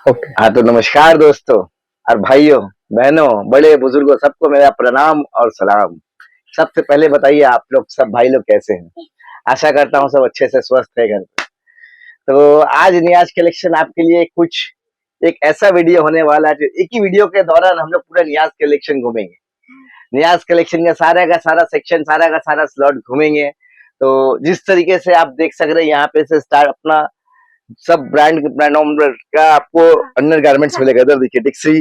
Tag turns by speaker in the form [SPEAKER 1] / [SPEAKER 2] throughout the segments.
[SPEAKER 1] Okay.
[SPEAKER 2] हाँ तो नमस्कार दोस्तों और भाइयों बहनों बड़े बुजुर्गों सबको मेरा प्रणाम और सलाम। सबसे पहले बताइए आप लोग सब भाई लोग कैसे हैं। आशा करता हूँ सब अच्छे से स्वस्थ है घर पे। तो आज नियाज कलेक्शन आपके लिए कुछ एक ऐसा वीडियो होने वाला है जो एक ही वीडियो के दौरान हम लोग पूरा नियाज कलेक्शन घूमेंगे। नियाज कलेक्शन का सारा सेक्शन सारा का सारा स्लॉट घूमेंगे। तो जिस तरीके से आप देख सक रहे हैं यहाँ पे से स्टार्ट अपना सब ब्रांड का आपको अंडर गारमेंट्स मिलेगा। इधर देखिए डिक्सी,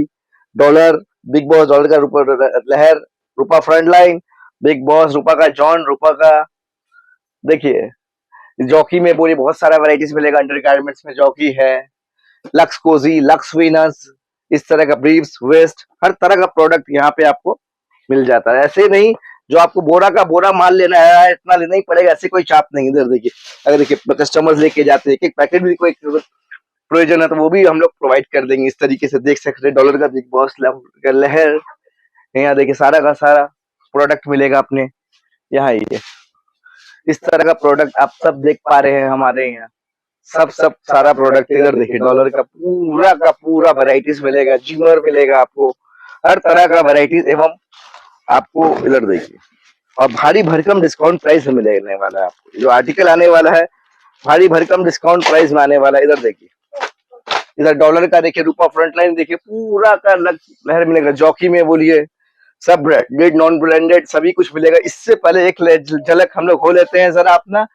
[SPEAKER 2] डॉलर, बिग बॉस डॉलर का, रूपा लहर, रूपा फ्रंट लाइन, बिग बॉस, रूपा का जॉन, रूपा का देखिए जॉकी में पूरी बहुत सारा वैरायटीज मिलेगा। अंडर गारमेंट्स में जॉकी है, लक्स कोजी, लक्स वीनस, इस तरह का ब्रीफ्स, वेस्ट, हर तरह का प्रोडक्ट यहाँ पे आपको मिल जाता है। ऐसे नहीं जो आपको बोरा का बोरा माल लेना है इतना लेना ही पड़ेगा, ऐसे कोई चाप नहीं। इधर देखिए अगर देखिए कस्टमर्स लेके जाते हैं एक पैकेट भी कोई प्रयोजन है तो वो भी हम लोग प्रोवाइड कर देंगे। इस तरीके से देख सकते हैं डॉलर का बिग बॉस का लहर, यहाँ देखिए सारा का सारा प्रोडक्ट मिलेगा अपने यहाँ। ये इस तरह का प्रोडक्ट आप सब देख पा रहे हैं हमारे यहाँ। सब सारा प्रोडक्ट इधर देखिए डॉलर का पूरा वैरायटीज मिलेगा, जिमर मिलेगा आपको, हर तरह का वैरायटीज एवं आपको इधर देखिए और भारी भरकम डिस्काउंट प्राइस में मिलने वाला है। आपको जो आर्टिकल आने वाला है भारी भरकम डिस्काउंट प्राइस में आने वाला है। इधर देखिए इधर डॉलर का देखिए, रूपा फ्रंटलाइन देखिए पूरा का लहर मिलेगा। जॉकी में बोलिए सब ब्रांडेड नॉन ब्रांडेड सभी कुछ मिलेगा। इससे पहले एक झलक हम लोग हो लेते हैं जरा अपना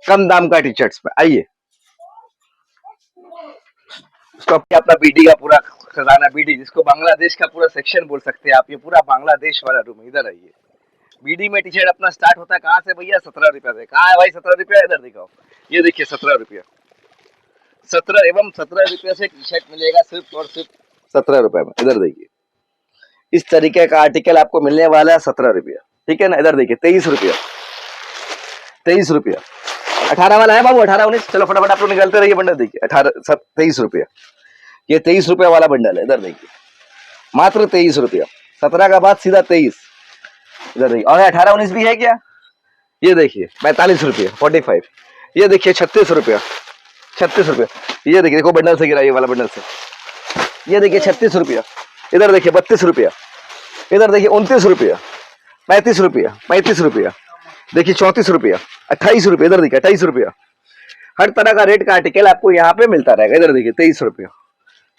[SPEAKER 2] कम दाम का टी शर्ट्स में। आइए उसको अपना बीडी का पूरा खजाना, बीडी जिसको बांग्लादेश का पूरा सेक्शन बोल सकते हैं आप, ये पूरा बांग्लादेश वाला रूम। इधर आइए बीडी में टी शर्ट अपना स्टार्ट होता है कहाँ से भैया? 17 रुपया से। कहाँ है भाई 17 रुपया? इधर दिखाओ, ये देखिए 17 रुपया, 17 से टी शर्ट मिलेगा सिर्फ और सिर्फ 17 रुपए में। इधर देखिए इस तरीके का आर्टिकल आपको मिलने वाला है 17 रुपया, ठीक है ना। इधर देखिए 23 रुपया, 23 रुपया, 18 वाला है बाबू, 18 19, चलो फटाफट आप लोग निकलते रहिए। बंडल देखिए 23 रुपया, ये 23 रुपया वाला बंडल है। इधर देखिए मात्र 23 रुपया, 17 का बाद सीधा 23। इधर देखिए और 18 19 भी है क्या? ये देखिए 45 रुपया, 45। ये देखिए 36 रुपया, 36 रुपया। ये देखिए देखो बंडल से गिरा, ये वाला बंडल से। ये देखिए 36 रुपया। इधर देखिए 32 रुपया। इधर देखिए 29 रुपया, 35 रुपया, 35 रुपया, देखिए 34 रुपया, 28 रुपया। इधर देखिए 28 रुपया। हर तरह का रेट का आर्टिकल आपको यहाँ पे मिलता रहेगा। इधर देखिए 23 रुपया,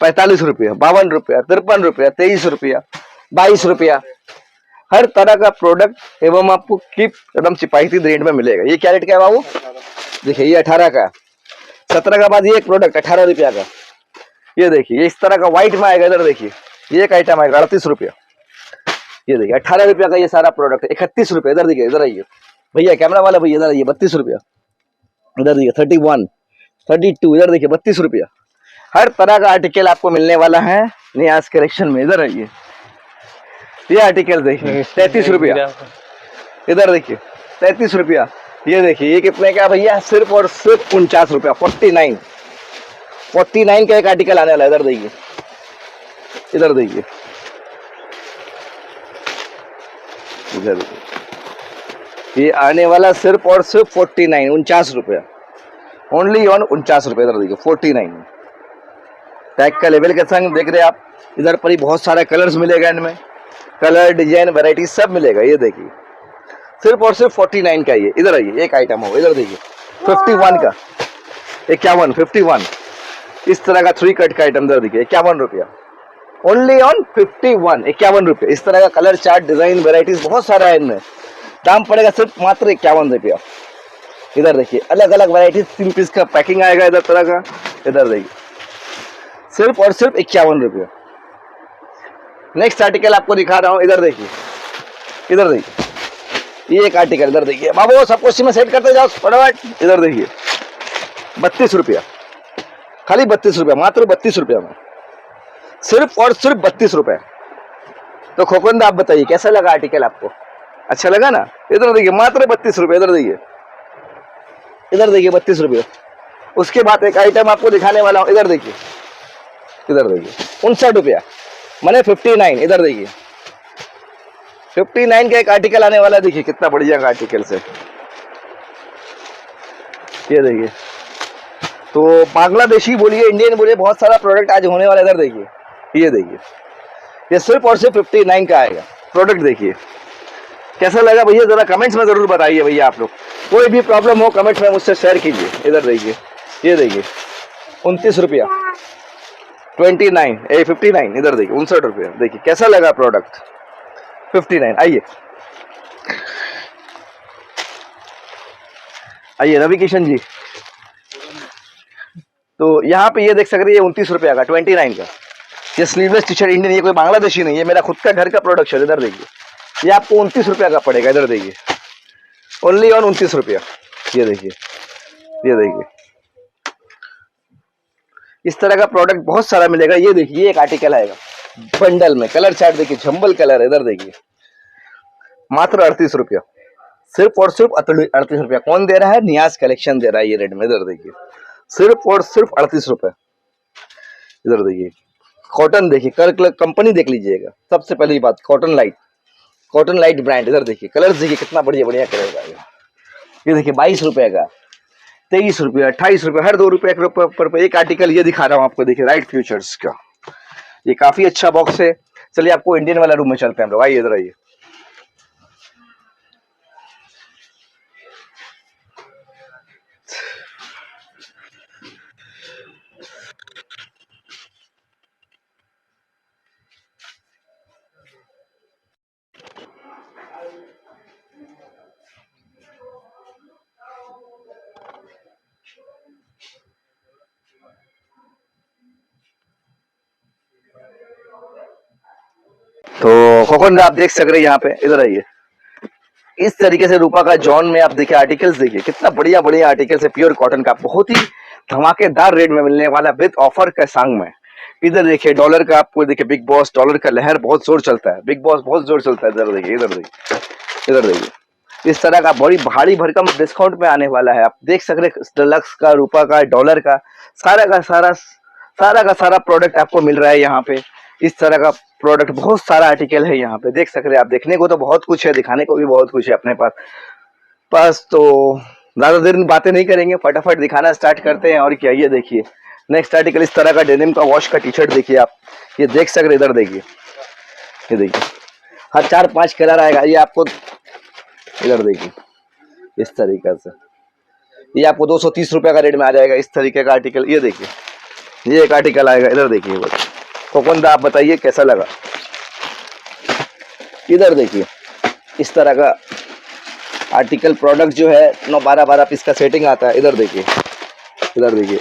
[SPEAKER 2] 45 रुपया, 52 रुपया, 53 रुपया, 23 रुपया, 22 रुपया। हर तरह का प्रोडक्ट एवं आपको कीप एकदम किफायती रेट में मिलेगा। ये क्या रेट का है बाबू? देखिए ये 18 का, 17 का बाद ये एक प्रोडक्ट 18 रुपया का। ये देखिए इस तरह का व्हाइट में आएगा। इधर देखिए ये एक आइटम आएगा 38 रुपया। ये देखिए 18 रुपया का ये सारा प्रोडक्ट है 31 रुपया। इधर देखिए, इधर आइए भैया कैमरा वाला भैया, इधर आइए 32 रुपया। इधर देखिए 31, 32, इधर देखिए 32 रुपया। हर तरह का आर्टिकल आपको मिलने वाला है नियाज कलेक्शन में। इधर आइए ये आर्टिकल देखिए 33 रुपया। इधर देखिए 33 रुपया। ये देखिए ये कितने का भैया? सिर्फ और सिर्फ 49 रुपया, 49, 49 का एक आर्टिकल आने वाला है। इधर देखिए, इधर देखिए, इधर देखिए ये आने वाला सिर्फ और सिर्फ 49, 49 रुपया, ओनली ऑन 49 रुपया। इधर देखिए 49 टैग का लेवल के संग देख रहे हैं आप। इधर पर ही बहुत सारे कलर्स मिलेगा, इनमें कलर डिजाइन वैरायटी सब मिलेगा। ये देखिए सिर्फ और सिर्फ 49 का। ये इधर आइए एक आइटम हो। इधर देखिए 51 का, 51, 51 इस तरह का 3 कट का आइटम। इधर देखिए 51 रुपया, ओनली ऑन 51, 51 रुपया। इस तरह का कलर चार्ट डिजाइन वैरायटीज बहुत सारा है इनमें। दाम पड़ेगा सिर्फ मात्र 51 रुपया। इधर देखिए अलग अलग वैरायटीज 3 पीस का पैकिंग आएगा इधर तरह का। इधर देखिए सिर्फ और सिर्फ 51 रुपया। नेक्स्ट आर्टिकल आपको दिखा रहा हूँ। इधर देखिए, इधर देखिए ये एक आर्टिकल। इधर देखिए बाबू सबको इसी में सेट करते जाओ फटाफट। इधर देखिए 32 रुपया, खाली 32 रुपया, मात्र 32 रुपया में, सिर्फ और सिर्फ 32 रुपए। तो खोकंद आप बताइए कैसा लगा आर्टिकल आपको? अच्छा लगा ना? इधर देखिए मात्र 32 रुपये। इधर देखिए, इधर देखिए 32 रुपये। उसके बाद एक आइटम आपको दिखाने वाला हूं। इधर देखिए, इधर देखिए 59 रुपया, मैंने 59। इधर देखिए 59 का एक आर्टिकल आने वाला है। देखिए कितना बढ़िया का आर्टिकल से। ये देखिए तो बांग्लादेशी बोलिए, इंडियन बोलिए, बहुत सारा प्रोडक्ट आज होने वाला है। इधर देखिए, ये देखिए, ये सिर्फ और सिर्फ 59 का आएगा प्रोडक्ट। देखिए कैसा लगा भैया, जरा कमेंट्स में जरूर बताइए भैया। आप लोग कोई भी प्रॉब्लम हो कमेंट्स में मुझसे शेयर कीजिए। इधर देखिए, ये देखिए 29 रुपया, 29 59, इधर देखिए 59 रुपया। देखिए कैसा लगा प्रोडक्ट 59। आइए आइए रवि किशन जी, तो यहाँ पे ये देख सकते हैं, ये 29 रुपया का, 29 का। ये स्लीवलेस टी शर्ट इंडियन, ये कोई बांग्लादेशी नहीं है, मेरा खुद का घर का प्रोडक्ट है। इधर देखिए, ये आपको 29 रुपया का पड़ेगा। इधर देखिए, ओनली ऑन 29 रुपया। ये देखिए, ये देखिए, इस तरह का प्रोडक्ट बहुत सारा मिलेगा। ये देखिए, ये एक आर्टिकल आएगा बंडल में, कलर चार्ट देखिए, झंबल कलर। इधर देखिए, मात्र 38 रुपया, सिर्फ और सिर्फ 38 रुपया। कौन दे रहा है? नियाज कलेक्शन दे रहा है ये रेट में। इधर देखिए, सिर्फ और सिर्फ 38 रुपए। इधर देखिए, कॉटन देखिए, कलर कंपनी देख लीजिएगा। सबसे पहली बात, कॉटन लाइट ब्रांड। इधर देखिए, कलर देखिए कितना बढ़िया बढ़िया कलर का। ये देखिए 22 रुपए का, 23 रुपया, 28 रुपया, हर 2 रुपये पर एक आर्टिकल ये दिखा रहा हूँ आपको। देखिए राइट फ्यूचर्स का, ये काफी अच्छा बॉक्स है। चलिए आपको इंडियन वाला रूम में चलते हैं हम लोग। आइए इधर आइए। तो कोकोन आप देख सक रहे हैं यहाँ पे। इधर आइए, इस तरीके से रूपा का जॉन में आप देखिए आर्टिकल्स, देखिए कितना बढ़िया बढ़िया आर्टिकल्स है प्योर कॉटन का, बहुत ही धमाकेदार रेट में मिलने वाला विद ऑफर के संग में। इधर देखिए डॉलर का, आपको देखिए बिग बॉस डॉलर का लहर बहुत जोर चलता है, बिग बॉस बहुत जोर चलता है। इधर देखिए, इधर देखिए, इधर देखिए, इस तरह का बड़ी भारी भरकम डिस्काउंट में आने वाला है। आप देख सक रहे डलक्स का, रूपा का, डॉलर का, सारा का सारा प्रोडक्ट आपको मिल रहा है यहाँ पे। इस तरह का प्रोडक्ट बहुत सारा आर्टिकल है यहाँ पे, देख सक रहे हैं आप। देखने को तो बहुत कुछ है, दिखाने को भी बहुत कुछ है अपने पास। तो ज्यादा देर बातें नहीं करेंगे, फटाफट दिखाना स्टार्ट करते हैं। और क्या, ये देखिए नेक्स्ट आर्टिकल, इस तरह का डेनिम का वॉश का टी शर्ट देखिए आप, ये देख सक रहे। इधर देखिए, ये देखिए हर 4-5 कलर आएगा ये आपको। इधर देखिए इस तरीके से, ये आपको 230 रुपए का रेट में आ जाएगा इस तरीके का आर्टिकल। ये देखिए, ये एक आर्टिकल आएगा। इधर देखिए कोकोंदा, आप बताइए कैसा लगा। इधर देखिए, इस तरह का आर्टिकल प्रोडक्ट जो है 9-12 पीस का सेटिंग आता है। इधर देखिए, इधर देखिए,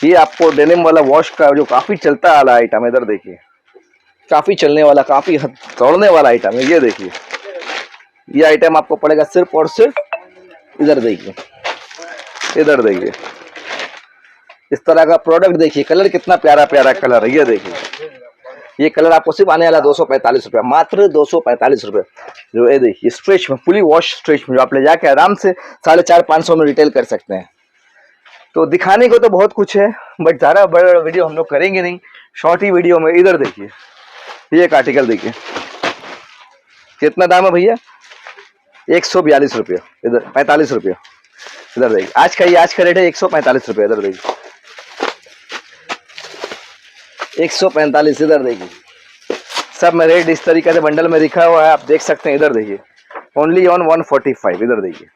[SPEAKER 2] ये आपको डेनिम वाला वॉश का जो काफी चलता वाला आइटम है। इधर देखिए, काफी चलने वाला, काफी दौड़ने वाला आइटम है। ये देखिए, ये आइटम आपको पड़ेगा सिर्फ और सिर्फ, इधर देखिए, इधर देखिए, इस तरह का प्रोडक्ट देखिए। कलर कितना प्यारा प्यारा कलर है। ये देखिए, ये कलर आपको सिर्फ आने वाला 245 रुपया, मात्र 245 रुपये। जो ये देखिए स्ट्रेच में, फुली वॉश स्ट्रेच में, जो आप ले जाके आराम से 450-500 में रिटेल कर सकते हैं। तो दिखाने को तो बहुत कुछ है, बट ज़्यादा बड़ा वीडियो हम लोग करेंगे नहीं, शॉर्ट ही वीडियो में। इधर देखिए, ये एक आर्टिकल देखिए, कितना दाम है भैया? 142 रुपया, इधर 45 रुपया। इधर देखिए, आज का रेट है 145 रुपया। इधर देखिए 145। इधर देखिए, सब में रेट इस तरीके से बंडल में लिखा हुआ है, आप देख सकते हैं। इधर देखिए, ओनली ऑन 145। इधर देखिए,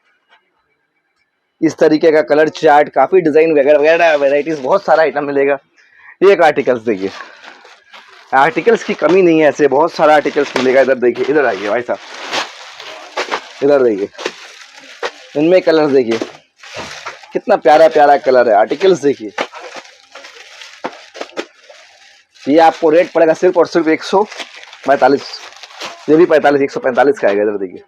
[SPEAKER 2] इस तरीके का कलर चार्ट, काफी डिजाइन वगैरह वगैरह वेराइटीज, बहुत सारा आइटम मिलेगा। ये एक आर्टिकल्स देखिए, आर्टिकल्स की कमी नहीं है, ऐसे बहुत सारा आर्टिकल्स मिलेगा। इधर देखिए, इधर आइए भाई साहब, इधर देखिए, इनमें कलर देखिए कितना प्यारा प्यारा कलर है। आर्टिकल्स देखिए, ये आपको रेट पड़ेगा सिर्फ और सिर्फ 145। ये भी 45, 145 का आएगा। इधर देखिए,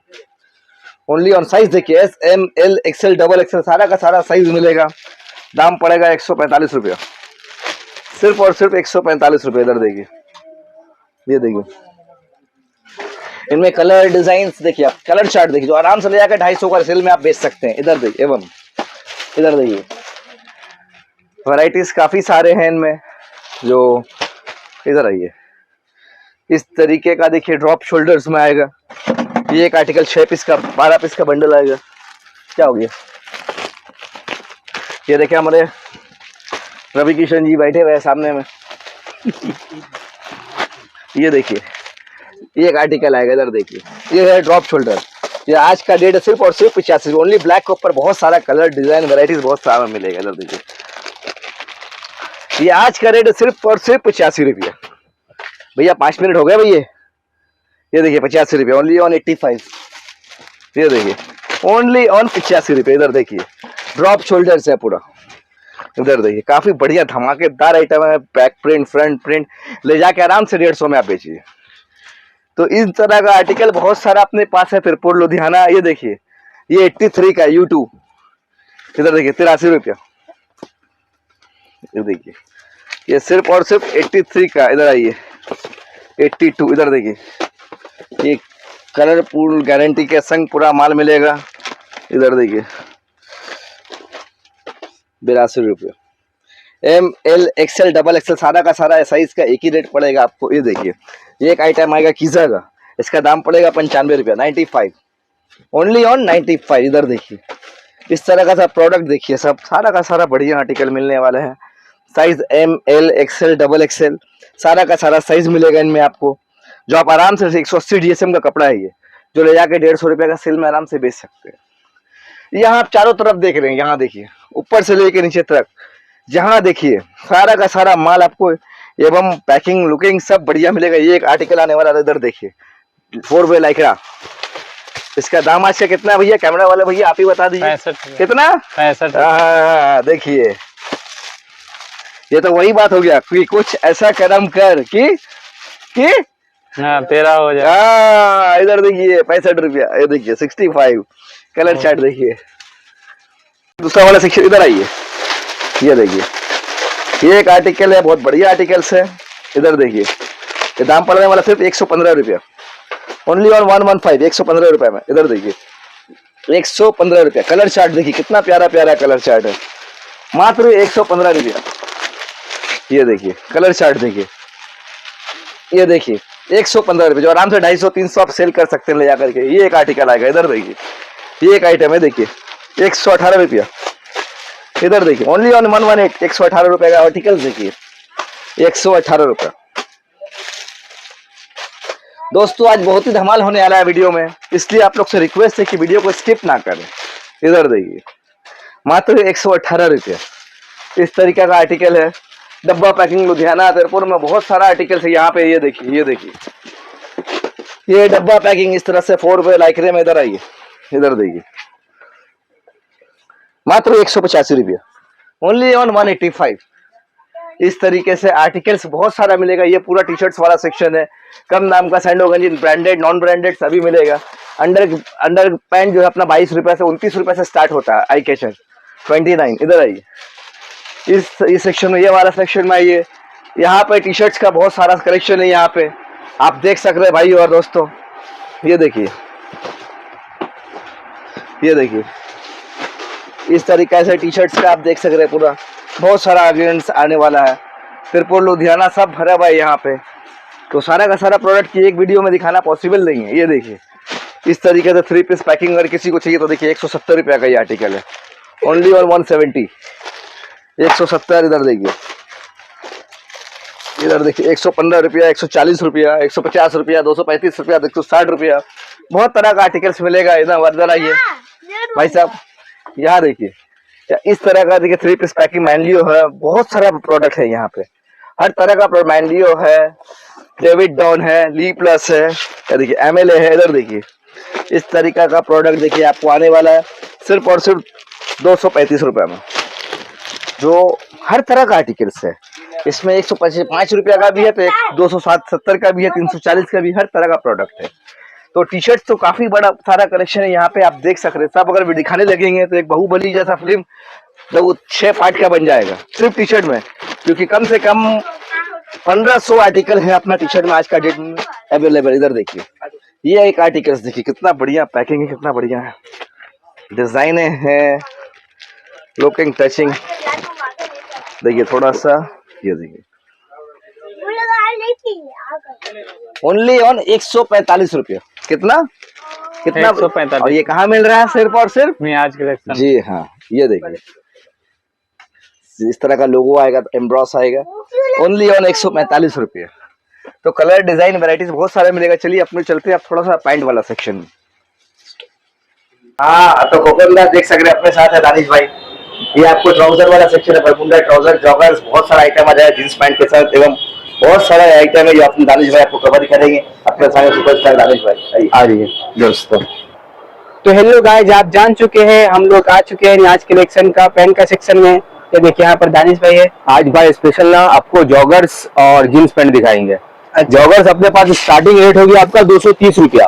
[SPEAKER 2] ओनली ऑन साइज देखिए, S, M, L, XL, double XL, सारा का सारा साइज मिलेगा। दाम पड़ेगा 145 रुपया, सिर्फ और सिर्फ 145 रुपये। इधर देखिए, ये देखिए, इनमें कलर डिजाइन देखिए, आप कलर चार्ट देखिए, जो आराम से ले जाकर 250 का सेल में आप बेच सकते हैं। इधर देखिए, एवं इधर देखिए, वैरायटीज काफी सारे हैं इनमें। जो इधर आइए, इस तरीके का देखिए ड्रॉप शोल्डर्स में आएगा। ये एक आर्टिकल 6 पीस का, 12 पीस का बंडल आएगा। क्या हो गया? ये देखिए हमारे रवि किशन जी बैठे हुए हैं सामने में। ये देखिए ये एक आर्टिकल आएगा, इधर देखिए, ये है ड्रॉप शोल्डर। ये आज का डेट है सिर्फ और सिर्फ 85। ओनली ब्लैक के ऊपर बहुत सारा कलर डिजाइन वेराइटीज बहुत सारा मिलेगा। इधर देखिए ये आज का रेट है सिर्फ और सिर्फ 85 रुपया। भैया 5 मिनट हो गए भैया। ये देखिए 85 रुपये ओनली ऑन 85। ये देखिए ओनली ऑन 85 रुपये। इधर देखिए ड्रॉप शोल्डर्स है पूरा। इधर देखिए काफी बढ़िया धमाकेदार आइटम है। बैक प्रिंट फ्रंट प्रिंट ले जाके आराम से 150 में आप बेचिए। तो इस तरह का आर्टिकल बहुत सारा अपने पास है। फिरपुर लुधियाना। ये देखिए ये 83 का U2। इधर देखिए 83 रुपया। ये देखिए ये सिर्फ और सिर्फ 83 का। इधर आइए 82। इधर देखिए ये कलरफुल गारंटी के संग पूरा माल मिलेगा। इधर देखिए 82 रुपये। ML XL डबल XL सारा का सारा साइज का एक ही रेट पड़ेगा आपको। ये देखिए ये एक आइटम आएगा कीजा का, इसका दाम पड़ेगा 95 रुपया। 95 ओनली ऑन 95। इधर देखिए इस तरह का सब प्रोडक्ट देखिए, सब सारा का सारा बढ़िया आर्टिकल मिलने वाला है। Size ML XL double XL सारा का सारा साइज मिलेगा इनमें आपको, जो आप आराम से 180 GSM का कपड़ा है ये, जो ले जाके 150 रुपये का सेल में आराम से बेच सकते हैं। यहाँ आप चारों तरफ देख रहे हैं, यहाँ देखिए ऊपर से लेके नीचे तक, जहाँ देखिए सारा का सारा माल आपको एवं पैकिंग लुकिंग सब बढ़िया मिलेगा। ये एक आर्टिकल आने वाला है। इधर देखिए 4 वे लाइक्रा। इसका दाम आज का कितना है भैया? कैमरा वाले भैया आप ही बता दीजिए।
[SPEAKER 1] 65
[SPEAKER 2] कितना? 65। देखिए ये तो वही बात हो गया कि कुछ ऐसा कर्म कर कि
[SPEAKER 1] तेरा हो जाए।
[SPEAKER 2] इधर देखिए 65 रुपया। ये देखिए 65 कलर चार्ट। देखिए दूसरा वाला सेक्शन। इधर आइए ये देखिए ये एक आर्टिकल है, बहुत बढ़िया आर्टिकल्स है। इधर देखिए ये दाम पड़ने वाला सिर्फ 115 रुपया। ओनली ऑन 115 115 रुपए में। इधर देखिए 115 रुपया। कलर चार्ट देखिए कितना प्यारा प्यारा कलर चार्ट है, मात्र 115 रुपया। ये देखिए कलर चार्ट देखिए, ये देखिए 115 रुपये, जो आराम से 250-300 आप सेल कर सकते हैं ले जाकर के। ये एक आर्टिकल आएगा। इधर देखिए ये एक आइटम है, देखिए 118 रुपया। इधर देखिए ओनली ऑन 118 118 रुपए का आर्टिकल। देखिए 118 रुपया। दोस्तों आज बहुत ही धमाल होने वाला है वीडियो में, इसलिए आप लोग से रिक्वेस्ट है कि वीडियो को स्किप ना करें। इधर देखिए मात्र 118 रुपया इस तरीके का आर्टिकल है। डब्बा पैकिंग लुधियाना तिरपुर में बहुत सारा आर्टिकल है यहाँ पे। ये देखिए ये डब्बा पैकिंग इस तरह से 4 वे लाइक्रे में। इधर आइए इधर देखिए मात्र 185 रुपया। Only on 185। इस तरीके से आर्टिकल्स बहुत सारा मिलेगा। ये पूरा टी शर्ट्स वाला सेक्शन है। कम दाम का सैंडोगंजी ब्रांडेड नॉन ब्रांडेड सभी मिलेगा। अंडर पैंट जो है अपना 22 रुपए से 29 रुपए से स्टार्ट होता है। आई कैचर 29। इधर आइए इस सेक्शन में, ये वाला सेक्शन में आइए। यहाँ पे टी शर्ट्स का बहुत सारा कलेक्शन है। यहाँ पे आप देख सक रहे हैं भाई और दोस्तों। ये देखिए इस तरीके से टी शर्ट्स का आप देख सक रहे हैं पूरा बहुत सारा ऑर्गेन्स आने वाला है। तिरपुर लुधियाना सब भरा हुआ है यहाँ पे। तो सारा का सारा प्रोडक्ट की एक वीडियो में दिखाना पॉसिबल नहीं है। ये देखिए इस तरीके से 3 पीस पैकिंग अगर किसी को चाहिए तो देखिए 170 रुपया का ये आर्टिकल है। Only on 170 170। इधर देखिए 115 रुपया 140 रुपया 150 रुपया 235 रुपया 160 रुपया। बहुत तरह का आर्टिकल्स मिलेगा। इधर वर्दर आइए भाई साहब, यहाँ देखिए इस तरह का देखिए 3 पीस पैकिंग मैनलियो है। बहुत सारा प्रोडक्ट है यहाँ पे, हर तरह का मैनलियो है, डेविड डॉन है, ली प्लस है, देखिए MLA है। इधर देखिए इस तरीका का प्रोडक्ट देखिए आपको आने वाला है सिर्फ और सिर्फ 235 रुपये में, जो हर तरह का आर्टिकल्स है। इसमें 105 रुपया का भी है, तो 270 का भी है, 340 का भी, हर तरह का प्रोडक्ट है। तो टी शर्ट तो काफी बड़ा सारा कलेक्शन है यहाँ पे, आप देख सक रहे हैं। सब अगर दिखाने लगेंगे तो एक बाहुबली जैसा फिल्म तो 6 पार्ट का बन जाएगा सिर्फ टी शर्ट में, क्योंकि कम से कम 1500 आर्टिकल है अपना टी शर्ट में आज का डेट में अवेलेबल। इधर देखिए ये एक आर्टिकल्स देखिए कितना बढ़िया पैकिंग है, कितना बढ़िया है, डिजाइने हैं, लुकिंग टचिंग देखिए थोड़ा सा। ये देखिए ओनली ऑन 145 रुपया। कितना
[SPEAKER 1] 145।
[SPEAKER 2] और ये कहाँ मिल रहा है? सिर्फ और सिर्फ
[SPEAKER 1] मियाज कलेक्शन।
[SPEAKER 2] जी हाँ। ये देखिए इस तरह का लोगो आएगा, एम्ब्रॉस आएगा, ओनली ऑन 145 रुपये। तो कलर डिजाइन वैरायटीज बहुत सारे मिलेगा। चलिए अपने चलते हैं आप थोड़ा सा पैंट वाला सेक्शन में। हाँ तो कोकोनदा देख सकते हैं अपने साथ है दानिश भाई। ये आपको ट्राउजर वाला सेक्शन है, बरमुंडा ट्राउजर, जॉगर्स, बहुत सारा आइटम आ जाएगा जींस पैंट के साथ, एवं बहुत सारा आइटम है जो अपने दानिश भाई आपको कवर करेंगे। अपने साथ सुपरस्टार दानिश भाई आ रही है दोस्तों।
[SPEAKER 3] तो हेलो गाइस, आप जान चुके हैं हम लोग आ चुके हैं आज कलेक्शन का पैंट का सेक्शन में। ये देखिए यहाँ पर दानिश भाई है।
[SPEAKER 1] आज भाई स्पेशल ना आपको जॉगर्स और जींस पैंट दिखाएंगे। जॉगर्स अपने पास स्टार्टिंग रेट होगी आपका 230 रुपया।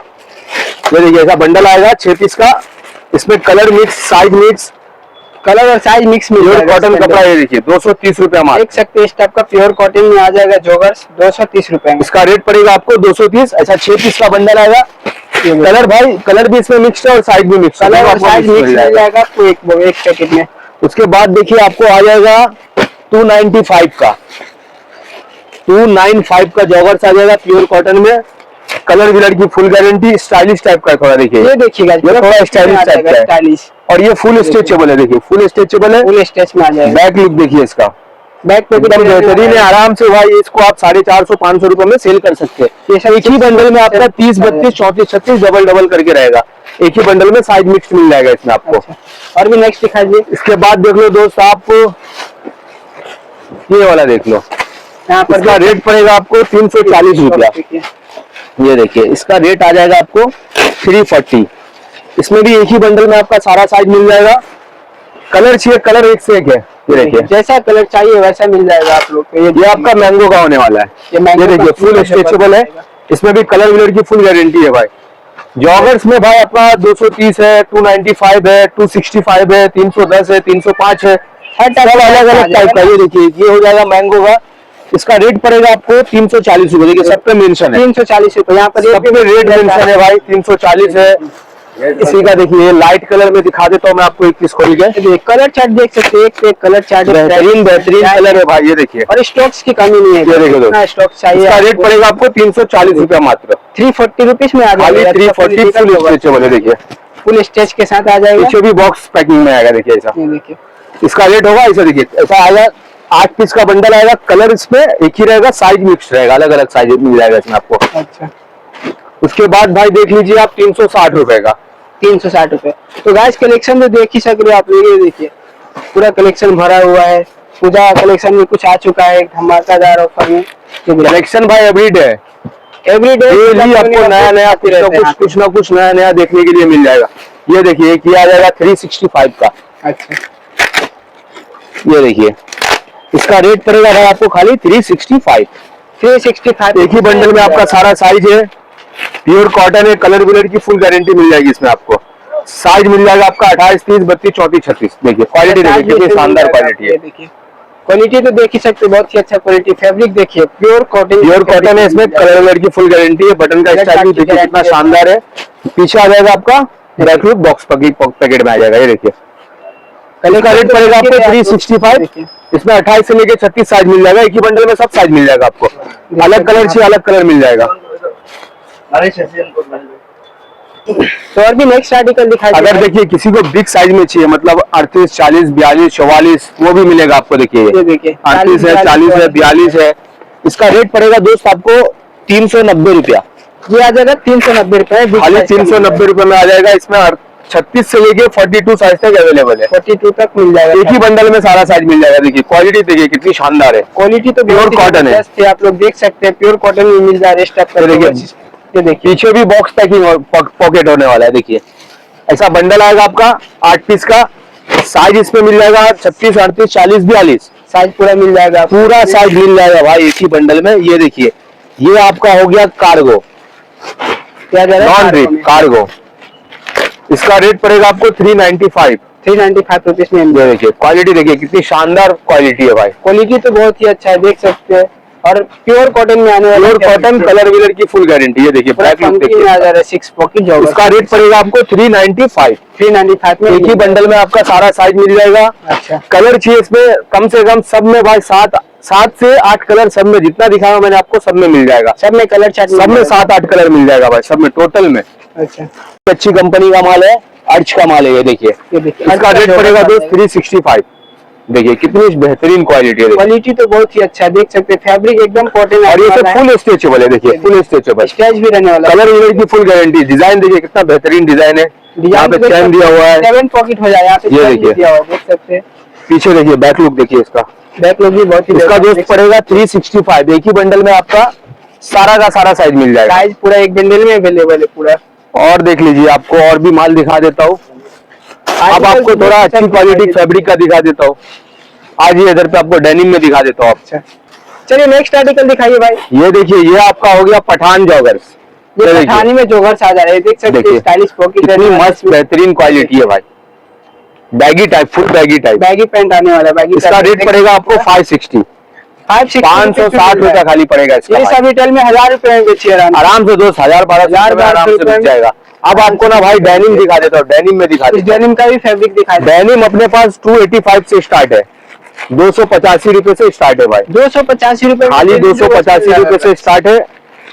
[SPEAKER 1] ये देखिए ऐसा बंडल आएगा 6 पीस का, इसमें colour mix, size mix,
[SPEAKER 3] colour और साइज मिक्स में
[SPEAKER 1] प्योर कॉटन कपड़ा। ये देखिए 230 रुपया मात्र।
[SPEAKER 3] देख सकते हैं इस टाइप का प्योर कॉटन में आ जाएगा जॉगर्स 230 रुपए में।
[SPEAKER 1] इसका रेट पड़ेगा आपको 230। ऐसा 6 पीस का बंडल आएगा। कलर भाई कलर भी इसमें मिक्स है और साइज भी मिक्स,
[SPEAKER 3] कलर और साइज मिक्स मिल जाएगा आपको एक पैकेट में।
[SPEAKER 1] उसके बाद देखिए आपको आ जाएगा 295 का, 295 का जॉगर्स आ जाएगा प्योर कॉटन में, कलर विलर की फुल गारंटी, स्टाइलिश टाइप का थोड़ा देखिए।
[SPEAKER 3] ये देखिएगा
[SPEAKER 1] थोड़ा स्टाइलिश टाइप का
[SPEAKER 3] स्टाइलिश,
[SPEAKER 1] और ये फुल स्ट्रेचेबल है। देखिए फुल स्ट्रेचेबल है,
[SPEAKER 3] फुल स्ट्रेच में आ जाएगा।
[SPEAKER 1] बैक लुक देखिए इसका,
[SPEAKER 3] बैक पे
[SPEAKER 1] एकदम बेहतरीन है। आराम से भाई इसको आप 450-500 रुपए में सेल कर सकते हैं। एक ही बंडल में आपका 30, 32, 34, 36 डबल डबल करके रहेगा। एक ही बंडल में साइज मिक्स मिल जाएगा इसमें आपको।
[SPEAKER 3] और भी नेक्स्ट दिखा दीजिए।
[SPEAKER 1] इसके बाद देख लो दोस्त आप ये वाला देख लो,
[SPEAKER 3] यहाँ पर
[SPEAKER 1] इसका रेट पड़ेगा आपको 340 रुपया। ये देखिए इसका रेट आ जाएगा आपको 340। इसमें भी एक ही बंडल में आपका सारा साइज मिल जाएगा। कलर चाहिए, कलर एक से एक है। ये देखिए
[SPEAKER 3] जैसा कलर चाहिए वैसा मिल जाएगा आप लोग को।
[SPEAKER 1] ये आपका मैंगो का होने वाला है। ये देखिए फुल स्ट्रेचेबल है, इसमें भी कलर विलर की फुल गारंटी है भाई। जॉगर्स में भाई आपका 230 है, 295 है, 265 है, 310 है, 305 है, हर टाइप अलग अलग टाइप का। ये देखिए ये हो जाएगा मैंगो का। इसका रेट पड़ेगा आपको 340 रुपए। देखिए सब पे मेंशन है
[SPEAKER 3] 340 रुपए, यहाँ पर
[SPEAKER 1] सब पे रेट मेंशन है भाई। 340 है। इसी का देखिए लाइट कलर में दिखा देता हूँ मैं आपको एक पीस खोल के।
[SPEAKER 3] कलर चार्ट देख सकते हैं, एक कलर चार्ट
[SPEAKER 1] बेहतरीन कलर है भाई। ये देखिए
[SPEAKER 3] और स्टॉक्स की कमी नहीं है।
[SPEAKER 1] ये देखो
[SPEAKER 3] स्टॉक चाहिए।
[SPEAKER 1] इसका रेट पड़ेगा आपको 340 रुपया मात्र।
[SPEAKER 3] 340 रुपीज में आ जाएगा।
[SPEAKER 1] 340 फुल स्ट्रेचेबल है। देखिए
[SPEAKER 3] फुल स्ट्रेच के साथ आ जाएगा।
[SPEAKER 1] पीछे भी बॉक्स पैकिंग में आएगा। देखिए ऐसा
[SPEAKER 3] देखिए
[SPEAKER 1] इसका रेट होगा ऐसा। देखिए ऐसा आएगा 8 पीस का बंडल आएगा। कलर इसमें एक ही रहेगा, साइज मिक्स रहेगा, अलग अलग साइज मिल जाएगा इसमें आपको।
[SPEAKER 3] अच्छा
[SPEAKER 1] उसके बाद भाई देख लीजिए आप 360 रुपए का,
[SPEAKER 3] 360 रुपए। तो गाइस कलेक्शन तो देख ही सक रहे हो आप लोग। ये देखिए पूरा कलेक्शन भरा हुआ है। पूजा कलेक्शन में कुछ आ चुका है धमाकेदार ऑफर में।
[SPEAKER 1] कलेक्शन भाई एवरीडे डेली आपको नया नया कुछ ना कुछ नया नया देखने के लिए मिल जाएगा। ये देखिए एक ये आ जाएगा 365 का।
[SPEAKER 3] अच्छा
[SPEAKER 1] ये देखिए इसका रेट पड़ेगा भाई आपको खाली 365। एक ही बंडल में आपका सारा साइज है, प्योर कॉटन है, कलर विलर की फुल गारंटी मिल जाएगी इसमें आपको। साइज मिल जाएगा आपका 28, 30, 32, 34, 36। देखिए क्वालिटी देखिए कितनी शानदार क्वालिटी है।
[SPEAKER 3] क्वालिटी तो देख ही सकते हो, बहुत ही अच्छा क्वालिटी। फैब्रिक देखिए प्योर कॉटन
[SPEAKER 2] है। इसमें कलर विलर की फुल गारंटी है। बटन का स्टाइल भी देखिए कितना शानदार है। पीछे आ जाएगा आपका बैक लुक बॉक्स पैकेट में आ जाएगा। ये देखिए कलर का रेट पड़ेगा आपको 365। इसमें 28 से लेके 36 साइज मिल जाएगा। एक ही बंडल में सब साइज मिल जाएगा आपको। अलग कलर चाहिए अलग कलर मिल जाएगा।
[SPEAKER 3] तो और भी नेक्स्ट आर्टिकल दिखाई।
[SPEAKER 1] अगर देखिए किसी को बिग साइज में चाहिए, मतलब 38, 40, 42, 44, वो भी मिलेगा आपको। देखिए 38 है, 40 है, 42 है। इसका रेट पड़ेगा दोस्त आपको 390 रुपया।
[SPEAKER 3] ये आ जाएगा 390 रुपए,
[SPEAKER 1] खाली 390 रुपए में आ जाएगा। इसमें 36 से लेके 42 साइज तक अवेलेबल है।
[SPEAKER 3] 42 तक मिल जाएगा।
[SPEAKER 1] एक ही बंडल में सारा साइज मिल जाएगा। देखिए क्वालिटी देखिए कितनी शानदार है।
[SPEAKER 3] क्वालिटी तो
[SPEAKER 1] प्योर कॉटन है,
[SPEAKER 3] आप लोग देख सकते हैं। प्योर कॉटन में मिल जा रहा है। देखिए
[SPEAKER 1] पीछे भी बॉक्स पैकिंग पॉकेट होने वाला है। देखिए ऐसा बंडल आएगा आपका 8 पीस का। साइज इसमें मिल जाएगा 36, 38, 40, 42
[SPEAKER 3] साइज पूरा मिल जाएगा।
[SPEAKER 1] पूरा साइज मिल जाएगा भाई एक ही बंडल में। ये देखिए ये आपका हो गया कार्गो, नॉन रिप कार्गो। इसका रेट पड़ेगा आपको 395
[SPEAKER 3] रुपीज में।
[SPEAKER 1] देखिए क्वालिटी देखिए कितनी शानदार क्वालिटी है भाई।
[SPEAKER 3] क्वालिटी तो बहुत ही अच्छा है, देख सकते हैं। और प्योर कॉटन में आने वाला,
[SPEAKER 1] प्योर कॉटन कलर विलर की फुल गारंटी है। देखिए ब्लैक लुक देखिए
[SPEAKER 3] आ जा रहा है 6 पॉकेट जॉगर।
[SPEAKER 1] इसका रेट पड़ेगा आपको 395 में। एक ही बंडल में आपका सारा साइज मिल जाएगा।
[SPEAKER 3] अच्छा
[SPEAKER 1] कलर चाहिए इसमें कम से कम सब में भाई 7 से 8 कलर सब में, जितना दिखाया मैंने आपको सब में मिल जाएगा।
[SPEAKER 3] सब में कलर चार्ट
[SPEAKER 1] सब में 7-8 कलर मिल जाएगा भाई सब में टोटल में।
[SPEAKER 3] अच्छा
[SPEAKER 1] अच्छी कंपनी का माल है, अर्च का माल है। ये देखिए इसका रेट पड़ेगा दोस्त 365। देखिए कितनी बेहतरीन क्वालिटी है।
[SPEAKER 3] क्वालिटी तो बहुत ही अच्छा है, देख सकते हैं फैब्रिक एकदम कॉटन
[SPEAKER 1] और ये सब फुल स्ट्रेचेबल है, देखिए फुल स्ट्रेचेबल,
[SPEAKER 3] स्ट्रेच भी रहने वाला है।
[SPEAKER 1] कलर विलर की फुल गारंटी। डिजाइन देखिए कितना बेहतरीन डिजाइन है, यहाँ पे चैन दिया हुआ है,
[SPEAKER 3] 7 पॉकेट हो जाए, यहाँ पे
[SPEAKER 1] ये
[SPEAKER 3] चैन
[SPEAKER 1] देखिए।
[SPEAKER 3] दिया हुआ है, देख सकते हैं।
[SPEAKER 1] पीछे देखिए बैक लुक देखिए इसका,
[SPEAKER 3] बैक लुक भी बहुत ही
[SPEAKER 1] इसका दोस्त पड़ेगा 365। एक ही बंडल में आपका सारा का सारा साइज मिल जाएगा।
[SPEAKER 3] साइज पूरा एक बंडल में अवेलेबल है पूरा।
[SPEAKER 1] और देख लीजिए, आपको और भी माल दिखा देता हूँ। अब आपको थोड़ा अच्छी क्वालिटी फैब्रिक का दिखा देता हूँ। आज ये इधर पे आपको डेनिम में दिखा देता हूँ।
[SPEAKER 3] अच्छा चलिए नेक्स्ट आर्टिकल दिखाइए भाई।
[SPEAKER 1] ये देखिए, ये आपका हो गया पठान जॉगर्स।
[SPEAKER 3] ये पठानी में जोगर्स आ जा रहे हैं, देख सकते हैं स्टाइलिश पॉकेट,
[SPEAKER 1] कितनी मस्त बेहतरीन क्वालिटी है भाई। Baggy type, full baggy type,
[SPEAKER 3] baggy pant आने वाला है। बैगी
[SPEAKER 1] इसका रेट पड़ेगा आपको 560, 560 रुपया खाली पड़ेगा इसका।
[SPEAKER 3] ये सब रिटेल में 1000 रुपए में बेचिए
[SPEAKER 1] आराम से दोस्त, 1000-1200 आराम से मिल जाएगा। अब आपको ना भाई डेनिम दिखा देता हूँ, डेनिम में दिखा देता हूँ।
[SPEAKER 3] डेनिम का भी फैब्रिक दिखाई।
[SPEAKER 1] डेनिम अपने पास 285 से स्टार्ट है, 285 रुपए से स्टार्ट है भाई।
[SPEAKER 3] 285 रुपए,
[SPEAKER 1] खाली 285 रुपए से स्टार्ट है।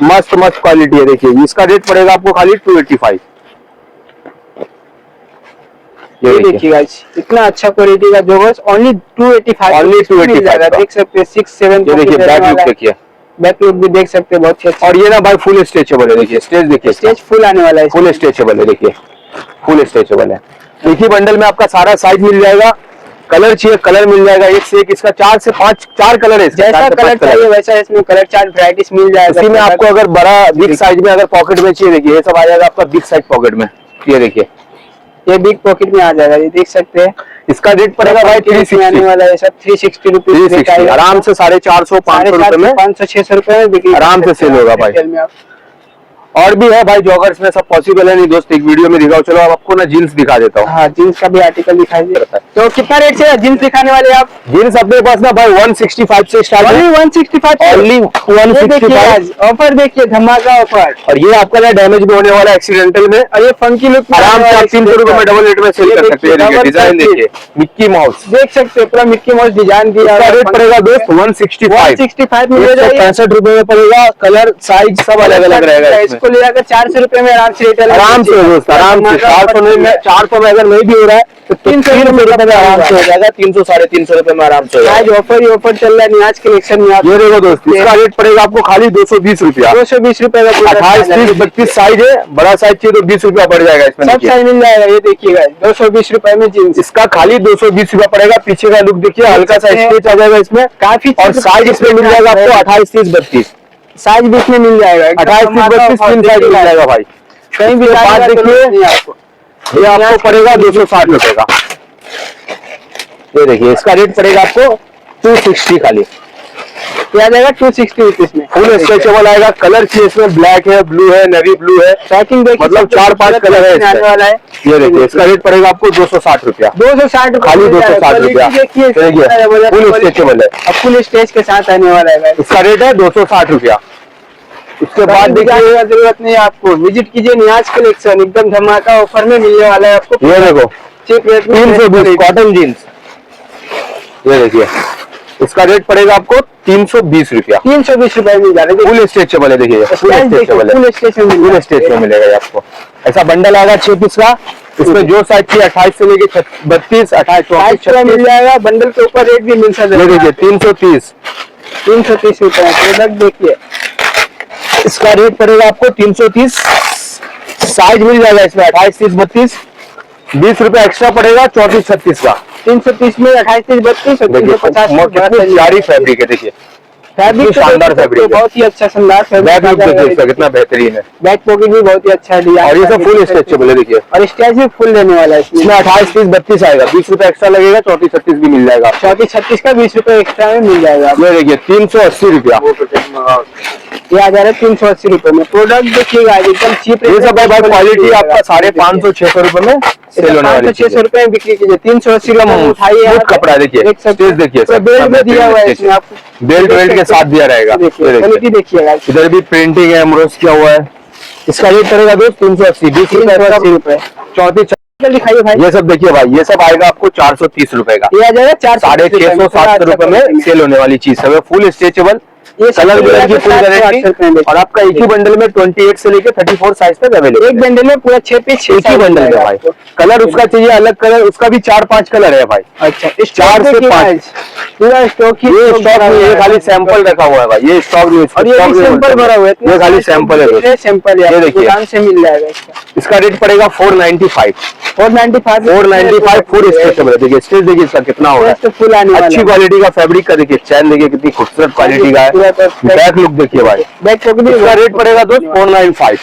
[SPEAKER 1] मस्त मस्त क्वालिटी है। देखिए इसका रेट पड़ेगा आपको खाली 285।
[SPEAKER 3] ये देखिए गाइस, इतना अच्छा क्वालिटी का जोगर्स ओनली 285,
[SPEAKER 1] ओनली 285
[SPEAKER 3] देख सकते हैं। 6-7
[SPEAKER 1] ये देखिए बैक लुक देखिए,
[SPEAKER 3] बैक लुक भी देख सकते हैं बहुत ही अच्छा।
[SPEAKER 1] और ये ना भाई फुल स्ट्रेचेबल है। देखिए स्टेज देखिए,
[SPEAKER 3] स्टेज फुल आने वाला है,
[SPEAKER 1] फुल स्ट्रेचेबल है। देखिए फुल स्ट्रेचेबल है। एक ही बंडल में आपका सारा साइज मिल जाएगा। कलर चाहिए कलर मिल जाएगा, एक से एक। इसका 4 से 5 4 कलर है,
[SPEAKER 3] जैसा कलर चाहिए वैसा इसमें कलर चार्ट वैरायटीज मिल जाएगा।
[SPEAKER 1] इसी में आपको अगर बड़ा बिग साइज में अगर पॉकेट में चाहिए, देखिए ये सब आ जाएगा आपका बिग साइज पॉकेट में। ये देखिए
[SPEAKER 3] ये बिग पॉकेट में आ जाएगा, ये देख सकते हैं।
[SPEAKER 1] इसका रेट पड़ेगा भाई 360
[SPEAKER 3] आने वाला है, सब 360 रुपीज
[SPEAKER 1] आराम से 450-500 रुपए में,
[SPEAKER 3] 500-600 रुपए में बिक्री
[SPEAKER 1] आराम से सेल होगा भाई।
[SPEAKER 3] रिटेल में आप।
[SPEAKER 1] और भी है भाई जॉगर्स में, सब पॉसिबल है नहीं दोस्त, एक वीडियो में दिखाओ। चलो अब आपको ना जीन्स दिखा देता हूँ।
[SPEAKER 3] हाँ जींस का भी आर्टिकल दिखाई दे रहा है। तो कितना रेट से जींस दिखाने वाले आप?
[SPEAKER 1] जीन्स अपने पास ना भाई 165 से स्टार्ट है,
[SPEAKER 3] 165
[SPEAKER 1] ओनली 165।
[SPEAKER 3] ऑफर देखिए, धमाका ऑफर।
[SPEAKER 1] और ये आपका ना डैमेज भी होने वाला है एक्सीडेंटल में,
[SPEAKER 3] और ये फंकी लुक
[SPEAKER 1] आराम से आप 300 रुपए में डबल रेट में सेल कर सकते हैं। डिजाइन देखिए, मिक्की माउस
[SPEAKER 3] देख सकते हैं, पूरा मिक्की माउस डिजाइन दिया।
[SPEAKER 1] इसका रेट पड़ेगा दोस्त 165
[SPEAKER 3] में मिल जाएगा।
[SPEAKER 1] 65 रुपए में पड़ेगा। कलर साइज सब अलग अलग रहेगा।
[SPEAKER 3] इसको ले जाकर 400 रुपए में आराम से रिटेल,
[SPEAKER 1] आराम से दोस्त, आराम से 400 में 400 में अगर नहीं भी हो रहा है तो 300 रुपए में आराम से हो जाएगा। 300-350 रुपए में आराम से हो
[SPEAKER 3] आज
[SPEAKER 1] जाएगा।
[SPEAKER 3] ऑफर ही ऑफर चल रहा है आज कलेक्शन में। आप
[SPEAKER 1] ये देखो दोस्त, इसका रेट पड़ेगा आपको खाली 220 रुपया।
[SPEAKER 3] 220 रुपए का
[SPEAKER 1] 28, 30, 32 साइज है। बड़ा साइज चाहिए तो 20 रुपया बढ़ जाएगा इसमें।
[SPEAKER 3] सब साइज मिल जाएगा। ये देखिएगा 220 रुपए में जींस,
[SPEAKER 1] इसका खाली 220 रुपया पड़ेगा। पीछे का लुक देखिए, हल्का सा स्टिच आ जाएगा इसमें
[SPEAKER 3] काफी।
[SPEAKER 1] और साइज इसमें मिल जाएगा आपको 28, 30, 32
[SPEAKER 3] साइज भी इसमें मिल जाएगा।
[SPEAKER 1] 28, 30, 32 तीन साइज मिल जाएगा भाई।
[SPEAKER 3] कहीं भी
[SPEAKER 1] बात देखिए,
[SPEAKER 3] आपको
[SPEAKER 1] ये आपको पड़ेगा 260 रुपए का। ये देखिए इसका रेट पड़ेगा आपको 260 खाली।
[SPEAKER 3] ये आ जाएगा 260 रुपीज में।
[SPEAKER 1] फुल स्ट्रेचेबल आएगा। कलर चाहिए इसमें, ब्लैक है, ब्लू है, नेवी ब्लू है,
[SPEAKER 3] पैकिंग देखिए,
[SPEAKER 1] मतलब 4-5 कलर है
[SPEAKER 3] आने वाला है।
[SPEAKER 1] ये देखिए इसका रेट पड़ेगा आपको 260 रुपया,
[SPEAKER 3] 260
[SPEAKER 1] खाली 260 रुपया।
[SPEAKER 3] देखिए
[SPEAKER 1] फुल स्ट्रेचेबल है,
[SPEAKER 3] अब फुल स्टेज के साथ आने वाला है।
[SPEAKER 1] इसका रेट है 260 रुपया। उसके बाद देखिए,
[SPEAKER 3] जरूरत नहीं है आपको, विजिट कीजिए नियाज कलेक्शन, एकदम धमाका ऑफर में मिलने वाला है आपको।
[SPEAKER 1] ये देखो
[SPEAKER 3] चीप रेट में
[SPEAKER 1] 320 कॉटन जीन्स। ये देखिए इसका रेट पड़ेगा आपको 320 रुपया।
[SPEAKER 3] 320 रुपए मिल जा रहा है।
[SPEAKER 1] फुल स्ट्रेचेबल है। देखिए फुल स्ट्रेचेबल है,
[SPEAKER 3] फुल स्टेज
[SPEAKER 1] फुल स्टेज में मिलेगा ये आपको। ऐसा बंडल आएगा 6 पीस का। इसमें जो साइज चाहिए 28 से लेके 32, 28, 34, 36
[SPEAKER 3] मिल जाएगा। बंडल के ऊपर रेट भी मिल सकता
[SPEAKER 1] ये
[SPEAKER 3] है।
[SPEAKER 1] देखिए 330
[SPEAKER 3] रुपए प्रोडक्ट देखिए।
[SPEAKER 1] इसका रेट पड़ेगा आपको 330। साइज मिल जाएगा इसमें 28, 30, 32, 20 रुपए एक्स्ट्रा पड़ेगा 34, 36 का।
[SPEAKER 3] 330 में 28, 30, 32 और 350
[SPEAKER 1] कितनी प्यारी फैब्रिक है। देखिए
[SPEAKER 3] फैब्रिक
[SPEAKER 1] शानदार फैब्रिक है।
[SPEAKER 3] बहुत ही अच्छा शानदार
[SPEAKER 1] बैक लुक देखिए
[SPEAKER 3] फैब्रिक।
[SPEAKER 1] इसका कितना बेहतरीन है।
[SPEAKER 3] बैक पॉकेट भी बहुत ही अच्छा है।
[SPEAKER 1] और ये सब फुल स्ट्रेचेबल है। देखिए
[SPEAKER 3] और स्टेज भी फुल लेने वाला है इसमें।
[SPEAKER 1] इसमें 28, 30, 32 आएगा, 20 रुपए एक्स्ट्रा लगेगा, 34, 36 भी मिल जाएगा।
[SPEAKER 3] 34, 36 का 20 रुपए एक्स्ट्रा में मिल जाएगा।
[SPEAKER 1] ये देखिए 380 रुपया।
[SPEAKER 3] ये आ जा रहा है 380 रुपए में। प्रोडक्ट देखिएगा एकदम चीप।
[SPEAKER 1] ये सब भाई क्वालिटी आपका 550-600 रुपए में सेल होने वाली
[SPEAKER 3] 600 रुपए में बिक्री कीजिए। 380 रुपए में उठाइए।
[SPEAKER 1] स्मूथ कपड़ा देखिए, स्टेज देखिए,
[SPEAKER 3] बेल्ट में दिया हुआ है इसमें आपको,
[SPEAKER 1] बेल्ट वेल्ट के साथ दिया रहेगा।
[SPEAKER 3] क्वालिटी देखिएगा।
[SPEAKER 1] इधर भी प्रिंटिंग है, एम्ब्रॉस किया हुआ है। इसका रेट पड़ेगा दोस्त 380, 20 रुपए, 34।
[SPEAKER 3] दिखाइए भाई।
[SPEAKER 1] ये सब देखिए भाई, ये सब आएगा आपको 430 रुपए का।
[SPEAKER 3] ये आ जाएगा
[SPEAKER 1] 650-700 रुपए में सेल होने वाली चीज है। फुल स्ट्रेचेबल
[SPEAKER 3] ये
[SPEAKER 1] कलर विलर की फुल
[SPEAKER 3] 700-800 रुपए
[SPEAKER 1] गारंटी
[SPEAKER 3] में
[SPEAKER 1] और आपका एक ही बंडल में 28 से लेके 34 साइज तक अवेलेबल
[SPEAKER 3] एक बंडल में पूरा 6 पीस
[SPEAKER 1] एक ही बंडल में भाई। कलर उसका चाहिए अलग कलर, उसका भी 4-5 कलर है भाई।
[SPEAKER 3] अच्छा, इस
[SPEAKER 1] 4 से 5
[SPEAKER 3] पूरा स्टॉक ही
[SPEAKER 1] ये स्टॉक नहीं, ये खाली सैंपल रखा हुआ है भाई, ये स्टॉक नहीं,
[SPEAKER 3] और ये भी सैंपल भरा हुआ है,
[SPEAKER 1] ये खाली सैंपल है दोस्त।
[SPEAKER 3] सैंपल
[SPEAKER 1] ये देखिए
[SPEAKER 3] दुकान से मिल जाएगा
[SPEAKER 1] इसका रेट पड़ेगा 495 495 फुल स्ट्रेचेबल है। देखिए स्ट्रेच देखिए इसका कितना हो रहा है,
[SPEAKER 3] फुल आने वाला
[SPEAKER 1] अच्छी क्वालिटी का फैब्रिक का। देखिए चैन देखिए कितनी खूबसूरत क्वालिटी का है, बैक लुक देखिए भाई।
[SPEAKER 3] बैक पॉकेट
[SPEAKER 1] इसका रेट पड़ेगा दोस्त 495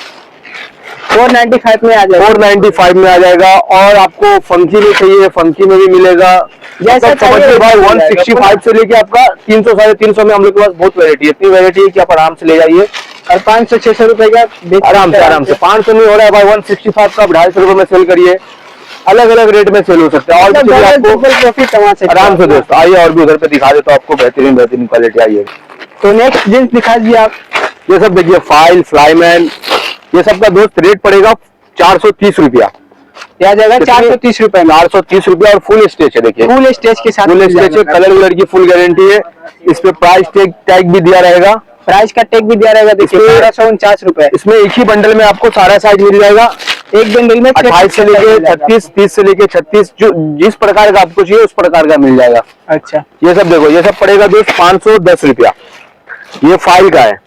[SPEAKER 3] 495 में आ जाएगा।
[SPEAKER 1] 495 में आ जाएगा। और आपको फंकी में चाहिए, फंकी में भी मिलेगा।
[SPEAKER 3] जैसा
[SPEAKER 1] मतलब समझिए भाई 165 से लेके आपका 300 350 में हम लोग के पास बहुत वैरायटी है, इतनी वैरायटी है कि आप आराम से ले जाइए।
[SPEAKER 3] और 500-600 रुपए का
[SPEAKER 1] आराम से 500 नहीं हो रहा है भाई, 165 का आप 250 रुपए में सेल करिए, अलग अलग रेट में सेल हो सकते हैं। और भी चीजें आपको
[SPEAKER 3] प्रॉफिट कमा सकते
[SPEAKER 1] आराम से दोस्त आइए, और भी उधर पे दिखा देता हूं आपको बेहतरीन क्वालिटी। आइए
[SPEAKER 3] तो नेक्स्ट जींस दिखा दीजिए आप।
[SPEAKER 1] ये सब देखिए फाइल फ्लाईमैन, ये सब का दोस्त रेट पड़ेगा 430 रुपया।
[SPEAKER 3] आ जाएगा 430 रुपए में,
[SPEAKER 1] 430 रुपया और फुल स्टेच है। देखिए
[SPEAKER 3] फुल स्टेज के साथ
[SPEAKER 1] फुल स्टेच है, कलर विलर की फुल गारंटी है। इस पे प्राइस टैग भी दिया रहेगा,
[SPEAKER 3] प्राइस का टैग भी दिया रहेगा। देखिए 1249 रुपए।
[SPEAKER 1] इसमें एक ही बंडल में आपको सारा साइज मिल जाएगा।
[SPEAKER 3] एक बंडल में
[SPEAKER 1] 28 से लेके 36, 30 से लेके 36, जो जिस प्रकार का आपको चाहिए उस प्रकार का मिल जाएगा।
[SPEAKER 3] अच्छा,
[SPEAKER 1] ये सब देखो, ये सब पड़ेगा दोस्त 510 रुपया। ये फाइल का है,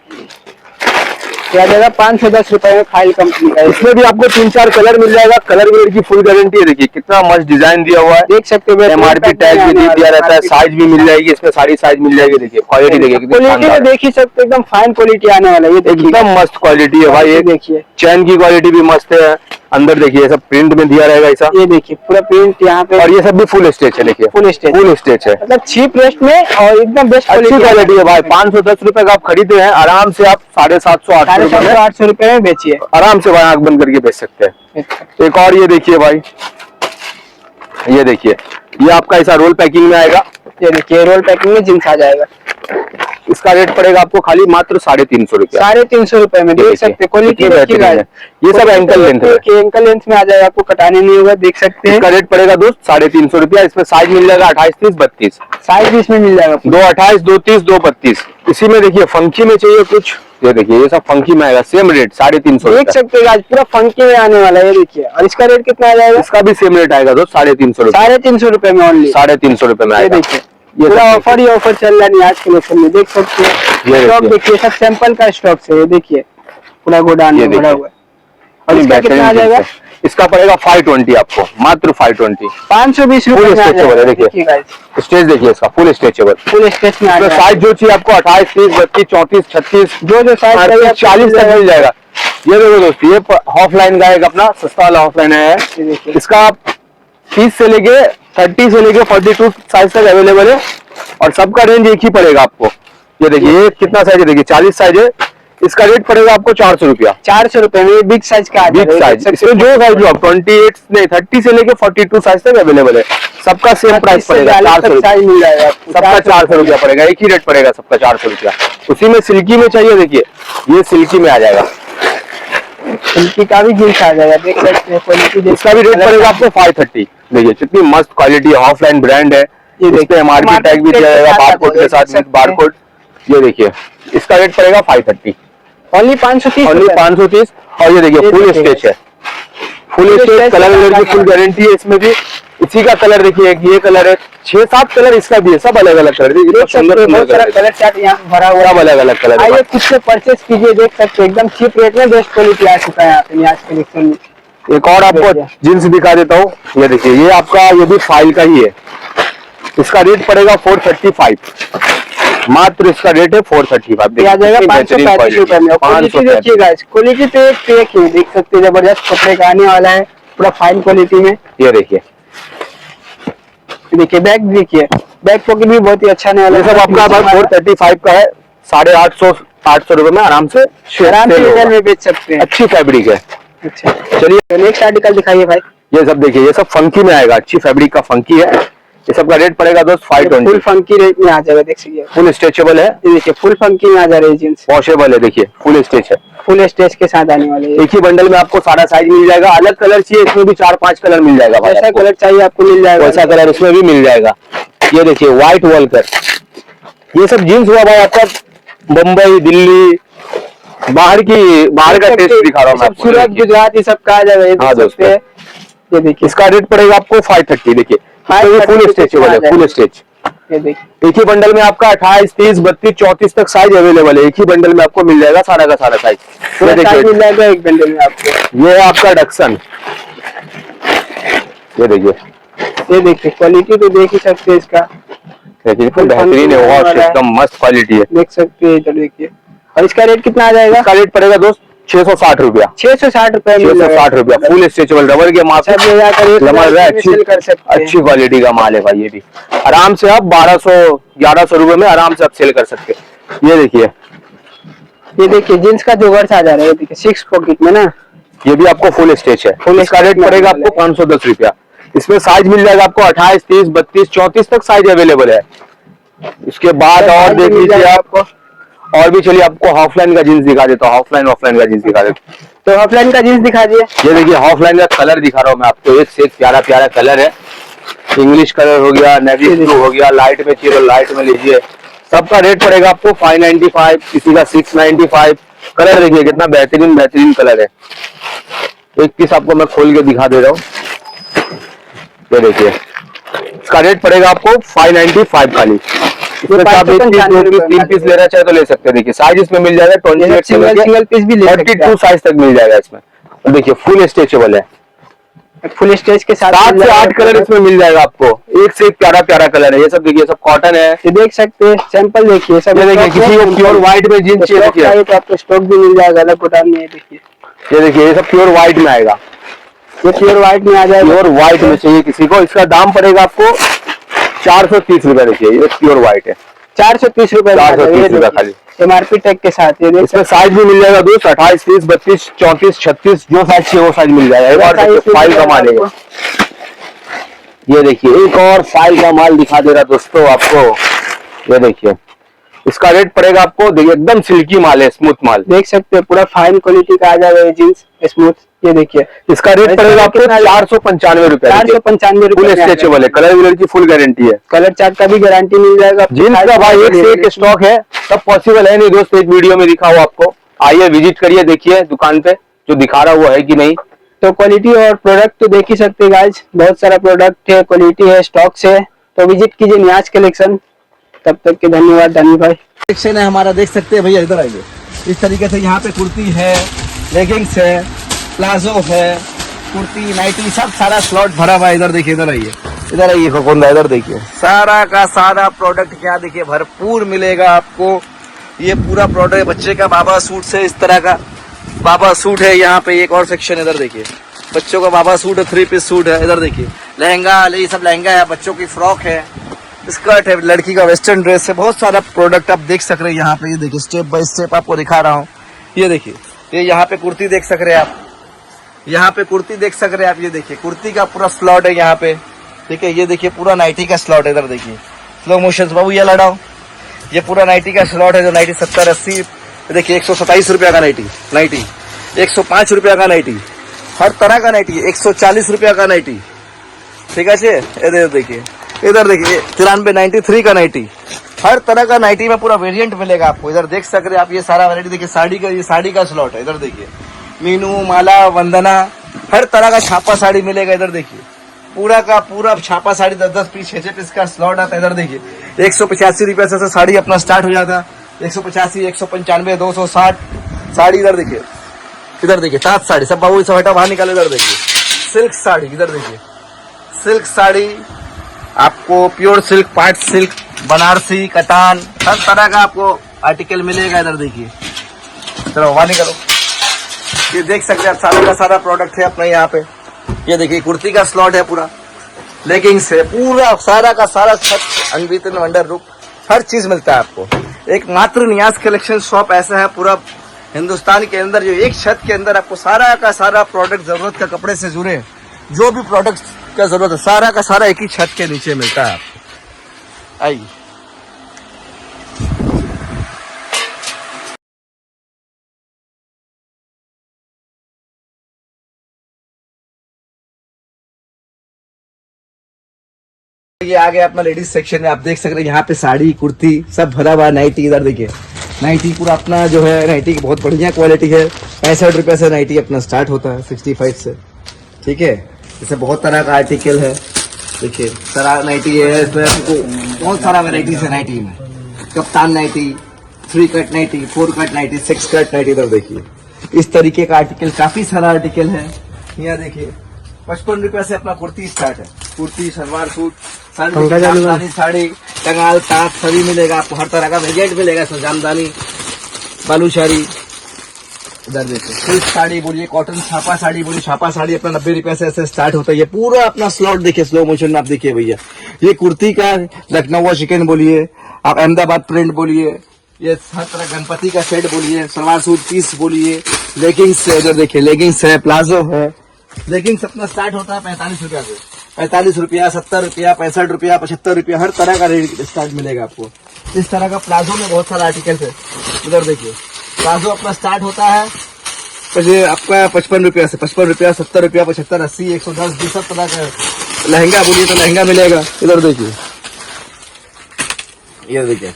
[SPEAKER 3] आ जाएगा 510 रुपए में फाइल कंपनी का।
[SPEAKER 1] इसमें भी आपको 3-4 कलर मिल जाएगा, कलर विलर की फुल गारंटी है। देखिए कितना मस्त डिजाइन दिया हुआ है,
[SPEAKER 3] देख सकते हो।
[SPEAKER 1] MRP टैग भी दिया रहता है, साइज भी मिल जाएगी, इसमें सारी साइज मिल जाएगी। देखिए क्वालिटी देखिए कितनी
[SPEAKER 3] क्वालिटी
[SPEAKER 1] शानदार
[SPEAKER 3] तो
[SPEAKER 1] है।
[SPEAKER 3] देख ही सकते, एकदम फाइन क्वालिटी आने वाला है। ये देखिए
[SPEAKER 1] एकदम मस्त क्वालिटी है भाई। ये
[SPEAKER 3] देखिए
[SPEAKER 1] चैन की क्वालिटी भी मस्त है, अंदर देखिए सब प्रिंट में दिया रहेगा ऐसा।
[SPEAKER 3] ये देखिए पूरा प्रिंट यहाँ पे,
[SPEAKER 1] और ये सब भी फुल स्टेच है। देखिए
[SPEAKER 3] फुल स्टेज
[SPEAKER 1] फुल स्टेच है,
[SPEAKER 3] मतलब चीप रेट में और एकदम बेस्ट
[SPEAKER 1] अच्छी क्वालिटी है भाई। 510 रुपए का आप खरीदे हैं, आराम से आप 750-800 रुपए में
[SPEAKER 3] 800 रुपए में बेचिए
[SPEAKER 1] आराम से भाई आंख बंद करके बेच सकते हैं। एक और ये देखिए भाई, ये देखिए ये आपका ऐसा रोल पैकिंग में आएगा।
[SPEAKER 3] ये देखिए रोल पैकिंग में जींस आ जाएगा।
[SPEAKER 1] इसका रेट पड़ेगा आपको खाली मात्र 350 रुपया।
[SPEAKER 3] 350 रुपए में देख सकते, क्वालिटी देखिएगा।
[SPEAKER 1] ये सब एंकल लेंथ है,
[SPEAKER 3] एंकल लेंथ में आ जाएगा, आपको कटाने नहीं होगा, देख सकते हैं।
[SPEAKER 1] इसका रेट पड़ेगा दोस्त 350 रुपया। इसमें साइज मिल जाएगा 28, 30, 32
[SPEAKER 3] साइज भी इसमें मिल जाएगा।
[SPEAKER 1] 228, 230, 232। इसी में देखिए फंकी में चाहिए कुछ, ये देखिए ये सब फंकी में आएगा, सेम रेट 350
[SPEAKER 3] देख सकते हैं आज पूरा फंकी में आने वाला है। ये देखिए, और इसका रेट कितना आ जाएगा?
[SPEAKER 1] इसका भी सेम रेट आएगा दोस्त 350 रुपया।
[SPEAKER 3] 350 रुपए में ओनली,
[SPEAKER 1] 350 रुपए में
[SPEAKER 3] ये
[SPEAKER 1] आएगा।
[SPEAKER 3] देखिए
[SPEAKER 1] ये
[SPEAKER 3] पूरा
[SPEAKER 1] सब
[SPEAKER 3] ऑफर ही ऑफर चल रहा है आज कलेक्शन में, देख सकते हैं।
[SPEAKER 1] ये
[SPEAKER 3] स्टॉक
[SPEAKER 1] देखिए।
[SPEAKER 3] देखिए, सब सैंपल का स्टॉक है। ये देखिए पूरा गोडाउन में भरा हुआ है। और इसका कितना आ जाएगा?
[SPEAKER 1] इसका पड़ेगा 520 आपको, मात्र 520।
[SPEAKER 3] 520 रुपए में आ
[SPEAKER 1] स्ट्रेचेबल है।
[SPEAKER 3] जाएगा।
[SPEAKER 1] देखिए स्टेज देखिए इसका फुल स्ट्रेचेबल,
[SPEAKER 3] फुल स्ट्रेच में आ जाएगा।
[SPEAKER 1] साइज जो चाहिए आपको 28, 30, 32, 34, 36,
[SPEAKER 3] जो साइज
[SPEAKER 1] 40 तक मिल जाएगा। ये देखो दोस्तों, ये ऑफलाइन का एक अपना सस्ता वाला ऑफलाइन है। इसका 30 से लेके 30 से लेके 42 साइज तक अवेलेबल है और सबका रेंज एक ही पड़ेगा आपको। ये देखिए ये कितना साइज है, देखिए 40 साइज है। इसका रेट पड़ेगा आपको 400 रुपया।
[SPEAKER 3] 400 रुपए में बिग साइज का
[SPEAKER 1] बिग साइज, इसमें जो साइज जो आप 28 नहीं 30 से लेके 42 साइज तक अवेलेबल है। सबका सेम प्राइस पड़ेगा 400
[SPEAKER 3] साइज मिल जाएगा।
[SPEAKER 1] सबका 400 रुपया पड़ेगा, एक ही रेट पड़ेगा सबका 400 रुपया। उसी में सिल्की में चाहिए, देखिए ये सिल्की में आ जाएगा,
[SPEAKER 3] सिल्की का भी जींस आ जाएगा, देख सकते हैं क्वालिटी।
[SPEAKER 1] इसका भी रेट पड़ेगा आपको 530। देखिए कितनी मस्त क्वालिटी है, ऑफलाइन ब्रांड है।
[SPEAKER 3] ये
[SPEAKER 1] देखते हैं MRP टैग भी दिया जाएगा बारकोड के साथ, विद बारकोड। ये देखिए इसका रेट पड़ेगा 530,
[SPEAKER 3] ओनली 530,
[SPEAKER 1] ओनली 530। और ये देखिए फुल स्टेच है, फुल स्टेच, कलर विलर की फुल गारंटी है। इसमें भी इसी का कलर देखिए, ये कलर है, 6-7 कलर इसका भी है, सब अलग अलग कलर है। सुंदर
[SPEAKER 3] बहुत सारा कलर चार्ट यहाँ भरा हुआ
[SPEAKER 1] सब
[SPEAKER 3] है।
[SPEAKER 1] अलग अलग कलर है।
[SPEAKER 3] आइए खुद से परचेस कीजिए, देख सकते हैं एकदम चीप रेट में बेस्ट क्वालिटी आ चुका है यहाँ पे आज कलेक्शन में।
[SPEAKER 1] एक और आपको जींस दिखा देता हूँ, ये देखिए ये आपका ये भी फाइल का ही है। इसका रेट पड़ेगा 435, मात्र इसका रेट है 435।
[SPEAKER 3] आ जाएगा 535 रुपए में। क्वालिटी देखिएगा, क्वालिटी तो एक ही देख सकते हैं, जबरदस्त कपड़े का आने वाला है, पूरा फाइन क्वालिटी में।
[SPEAKER 1] ये देखिए
[SPEAKER 3] बैग देखिए, बैग पॉकेट भी बहुत ही अच्छा आने वाला है।
[SPEAKER 1] ये सब आपका 435 का है, 850 रुपए में आराम से
[SPEAKER 3] रिटेल में बेच सकते हैं।
[SPEAKER 1] अच्छी फैब्रिक है।
[SPEAKER 3] अच्छा
[SPEAKER 1] चलिए
[SPEAKER 3] नेक्स्ट आर्टिकल दिखाइए भाई।
[SPEAKER 1] ये सब देखिए, ये सब फंकी में आएगा, अच्छी फैब्रिक का फंकी है। ये सब का रेट पड़ेगा दोस्त 520।
[SPEAKER 3] फुल फंकी रेट में आ जाएगा, देख सकिए
[SPEAKER 1] फुल स्ट्रेचेबल है।
[SPEAKER 3] ये देखिए फुल फंकी में आ जा रही है जींस,
[SPEAKER 1] वॉशेबल है। देखिए फुल स्ट्रेच है,
[SPEAKER 3] फुल स्टेज के साथ आने वाले।
[SPEAKER 1] एक ही बंडल में आपको सारा साइज मिल जाएगा। अलग कलर चाहिए, इसमें भी 4-5 कलर मिल जाएगा भाई।
[SPEAKER 3] जैसा कलर चाहिए आपको मिल जाएगा,
[SPEAKER 1] वैसा कलर इसमें भी मिल जाएगा। ये देखिए व्हाइट वॉलकर, ये सब जीन्स हुआ भाई आपका बम्बई, दिल्ली, बाहर का टेस्ट दिखा रहा हूँ मैं
[SPEAKER 3] सब
[SPEAKER 1] आपको।
[SPEAKER 3] सूरत, गुजरात, ये सब कहा जाएगा। ये
[SPEAKER 1] हाँ
[SPEAKER 3] देख सकते
[SPEAKER 1] दोस्तों।
[SPEAKER 3] हैं। ये देखिए,
[SPEAKER 1] इसका रेट पड़ेगा आपको 530। देखिए तो ये
[SPEAKER 3] 530
[SPEAKER 1] फुल स्ट्रेचेबल है, फुल स्ट्रेच।
[SPEAKER 3] ये देखिए,
[SPEAKER 1] एक ही बंडल में आपका 28, 30, 32, 34 तक साइज अवेलेबल है। एक ही बंडल में आपको मिल जाएगा सारा का सारा साइज।
[SPEAKER 3] पूरा
[SPEAKER 1] ये
[SPEAKER 3] साइज
[SPEAKER 1] देखिए,
[SPEAKER 3] मिल जाएगा एक बंडल में आपको।
[SPEAKER 1] ये है आपका डक्सन। ये देखिए,
[SPEAKER 3] ये देखिए, क्वालिटी तो देख ही सकते हैं इसका।
[SPEAKER 1] बिल्कुल बेहतरीन है, वॉश एकदम मस्त क्वालिटी है।
[SPEAKER 3] देख सकते हैं, इधर देखिए। और इसका रेट कितना आ जाएगा?
[SPEAKER 1] इसका रेट पड़ेगा दोस्त 660 रुपया।
[SPEAKER 3] 660 रुपए में
[SPEAKER 1] 660 रुपया, फुल स्ट्रेचेबल रबर के माप
[SPEAKER 3] सब ले जाकर कर सकते हैं।
[SPEAKER 1] अच्छी क्वालिटी का माल है भाई। ये भी आराम से आप 1200-1100 रुपए में आराम से आप सेल कर सकते हैं। ये देखिए,
[SPEAKER 3] ये देखिए जींस का जोवर्स आ जा रहा है। ये देखिए 6 पॉकेट में ना,
[SPEAKER 1] ये भी आपको फुल स्ट्रेच है।
[SPEAKER 3] फुल
[SPEAKER 1] इसका रेट
[SPEAKER 3] स्ट्रेच
[SPEAKER 1] पड़ेगा
[SPEAKER 3] माल
[SPEAKER 1] आपको 510 रुपया। इसमें साइज मिल जाएगा आपको 28, 30, 32, 34 तक साइज अवेलेबल है। इसके बाद और देख लीजिए आपको, और भी चलिए आपको ऑफलाइन का जींस दिखा देता हूँ। ऑफलाइन का जींस दिखा देता हूँ।
[SPEAKER 3] तो ऑफलाइन का जींस दिखा दिए।
[SPEAKER 1] ये देखिए, ऑफलाइन का कलर दिखा रहा हूँ मैं आपको। एक से एक प्यारा प्यारा कलर है। इंग्लिश कलर हो गया, नेवी ब्लू हो गया, लाइट में चाहिए लाइट में लीजिए। सबका रेट पड़ेगा आपको 595, किसी का 695। कलर देखिए कितना बेहतरीन बेहतरीन कलर है। एक पीस आपको मैं खोल के दिखा दे रहा हूँ। ये देखिए, इसका रेट पड़ेगा आपको 595 खाली। इसमें आप एक पीस, 2 पीस, 3 पीस लेना चाहे तो ले सकते हैं। देखिए साइज इसमें मिल जाएगा 28
[SPEAKER 3] सिंगल पीस भी ले सकते
[SPEAKER 1] 32 साइज तक मिल जाएगा इसमें। और देखिए फुल स्ट्रेचेबल है।
[SPEAKER 3] हैं। फुल स्टेज के साथ
[SPEAKER 1] 7 से 8 कलर इसमें मिल जाएगा आपको। एक से एक प्यारा प्यारा कलर है। ये सब देखिए, सब कॉटन है।
[SPEAKER 3] ये देख सकते हैं, सैंपल देखिए। सब
[SPEAKER 1] ये देखिए, किसी को प्योर व्हाइट में जींस चाहिए देखिए।
[SPEAKER 3] चाहिए तो आपको स्टॉक भी मिल जाएगा अलग कोटान में। ये देखिए,
[SPEAKER 1] ये देखिए, ये सब प्योर व्हाइट में आएगा।
[SPEAKER 3] ये प्योर व्हाइट में आ जाएगा।
[SPEAKER 1] प्योर व्हाइट में चाहिए किसी को, इसका दाम पड़ेगा आपको 430 रुपया। देखिए ये प्योर व्हाइट है,
[SPEAKER 3] 430 रुपए
[SPEAKER 1] 430 रुपया खाली।
[SPEAKER 3] MRP टैग के साथ। ये देख
[SPEAKER 1] इसमें साइज भी मिल जाएगा दोस्त, 28, 30, 32, 34, 36 जो साइज चाहिए वो साइज मिल जाएगा। एक और देखिए, फाइल का माल है। ये देखिए, एक और फाइल का माल दिखा दे रहा दोस्तों आपको। ये देखिए, इसका रेट पड़ेगा आपको, देखिए एकदम सिल्की माल है, स्मूथ माल।
[SPEAKER 3] देख सकते हैं, पूरा फाइन क्वालिटी का आ जाएगा ये जींस स्मूथ। ये देखिए,
[SPEAKER 1] इसका रेट पड़ेगा आपको 495 रुपया।
[SPEAKER 3] 495
[SPEAKER 1] फुल
[SPEAKER 3] रुपए।
[SPEAKER 1] स्ट्रेचेबल है, कलर विलर की फुल गारंटी है।
[SPEAKER 3] कलर चार्ट का भी गारंटी मिल जाएगा।
[SPEAKER 1] जींस का भाई एक से एक स्टॉक है। सब पॉसिबल है नहीं दोस्त एक वीडियो में दिखा हुआ आपको। आइए विजिट करिए, देखिए दुकान पे जो दिखा रहा वो है कि नहीं।
[SPEAKER 3] तो क्वालिटी और प्रोडक्ट तो देख ही सकते हैं गाइस। बहुत सारा प्रोडक्ट है, क्वालिटी है, स्टॉक है। तो विजिट कीजिए नियाज कलेक्शन। तब तक के धन्यवाद धनी भाई।
[SPEAKER 2] सेक्शन है हमारा, देख सकते हैं भैया, इधर आइए। इस तरीके से यहाँ पे कुर्ती है, लेगिंग्स है, प्लाजो है, कुर्ती, नाइटी, सब सारा स्लॉट भरा हुआ है। इधर देखिए, इधर आइए, इधर आइए फकोंदा, इधर देखिए, सारा का सारा प्रोडक्ट यहाँ देखिए भरपूर मिलेगा आपको। ये पूरा प्रोडक्ट बच्चे का बाबा सूट से, इस तरह का बाबा सूट है। यहाँ पे एक और सेक्शन, इधर देखिए, बच्चों का बाबा सूट है, 3 पीस सूट है। इधर देखिए, लहंगा, ये सब लहंगा है, बच्चों की फ्रॉक है, स्कर्ट है, लड़की का वेस्टर्न ड्रेस है। बहुत सारा प्रोडक्ट आप देख सक रहे हैं यहाँ पे। ये देखिए, स्टेप बाय स्टेप आपको दिखा रहा हूँ। ये देखिए, ये यहाँ पे कुर्ती देख सक रहे हैं आप, यहाँ पे कुर्ती देख सक रहे हैं आप। ये देखिए, कुर्ती का पूरा स्लॉट है यहाँ पे। ठीक है, ये देखिए पूरा नाइटी का स्लॉट है। इधर देखिए, स्लो मोशन बाबू, ये लड़ाओ, ये पूरा नाइटी का स्लॉट है। जो नाइटी 70, 80, देखिए 127 रुपया का नाइटी, 105 रुपया का नाइटी, हर तरह का नाइटी, 140 रुपया का नाइटी। ठीक है, इधर देखिए, इधर देखिए 93, 93 का नाइटी, हर तरह का नाइटी में पूरा वेरिएंट मिलेगा आपको। इधर देख सक रहे हैं आप, ये सारा वैरायटी देखिए। साड़ी का, ये साड़ी का स्लॉट है। इधर देखिए, मीनू, माला, वंदना, हर तरह का छापा साड़ी मिलेगा। इधर देखिए, पूरा का पूरा छापा साड़ी 10-10 पीस, 6-6 पीस का स्लॉट आता है। इधर देखिए, 185 रुपया से साड़ी अपना स्टार्ट हो जाता है। 185, 195, 260 साड़ी। इधर देखिए, इधर देखिए, 7 साड़ी, सब बाबू सब हटा बाहर निकाले। इधर देखिए, सिल्क साड़ी, इधर देखिए, सिल्क साड़ी आपको, pure silk, part silk, Banarasi, कटान, हर तरह का आपको आर्टिकल मिलेगा। इधर देखिए, चलो बाहर निकालो। ये देख सकते हैं आप, सारा का सारा प्रोडक्ट है अपने यहाँ पे। ये देखिए, कुर्ती का स्लॉट है पूरा, लेगिंग्स है, पूरा सारा का सारा छत, अनबीतन वंडर रूप, हर चीज मिलता है आपको। एक मात्र नियाज कलेक्शन शॉप ऐसा है पूरा हिंदुस्तान के अंदर, जो एक छत के अंदर आपको सारा का सारा प्रोडक्ट, जरूरत का कपड़े से जुड़े जो भी प्रोडक्ट का जरूरत है, सारा का सारा एक ही छत के नीचे मिलता है आपको। आइए, ये आ गया अपना लेडीज सेक्शन है। आप देख सकते हैं यहाँ पे साड़ी, कुर्ती सब भरा हुआ है, नाइटी। इधर देखिए, नाइटी पूरा अपना जो है नाइटी की बहुत बढ़िया क्वालिटी है। 65 रुपये से नाइटी अपना स्टार्ट होता है 65 से। ठीक है, इससे बहुत तरह का आर्टिकल है। देखिए तरह नाइटी है, इसमें आपको बहुत सारा वेराइटीज है नाइटी में। Kaftan nighty, 3 cut nighty, 4 cut nighty, 6 cut nighty. इधर देखिए इस तरीके का आर्टिकल, काफी सारा आर्टिकल है। यहाँ देखिए 55 रुपये से अपना कुर्ती स्टार्ट है। कुर्ती, सलवार सूट, जामदानी साड़ी, टंगाल ताक सभी मिलेगा आपको। हर तरह का वेरिएंट मिलेगा इसमें। जामदानी, बालूशारी, इधर देखिए सिल्क साड़ी बोलिए, कॉटन छापा साड़ी बोलिए। छापा साड़ी अपना 90 रुपये से ऐसे स्टार्ट होता है। ये पूरा अपना स्लॉट देखिए, स्लो मोशन में आप देखिए भैया। ये कुर्ती का लखनऊ चिकन बोलिए, आप अहमदाबाद प्रिंट बोलिए, ये हर तरह गणपति का सेट बोलिए, सलवार सूट पीस बोलिए, लेगिंग्स इधर देखिए, लेगिंग्स है, प्लाजो है। लेगिंग्स अपना स्टार्ट होता है 45 रुपया से। 45 रुपया, 70 रुपया, 65 रुपया, 75 रुपया, हर तरह का रेट स्टार्ट मिलेगा आपको। इस तरह का प्लाजो में बहुत सारा आर्टिकल है। इधर देखिए प्लाजो अपना स्टार्ट होता है ये आपका 55 रुपया से। 55 रुपया, 70 रुपया, 75, 80, 110, 20 सब तरह का। लहंगा बोलिए तो लहंगा मिलेगा। इधर देखिए, ये देखिए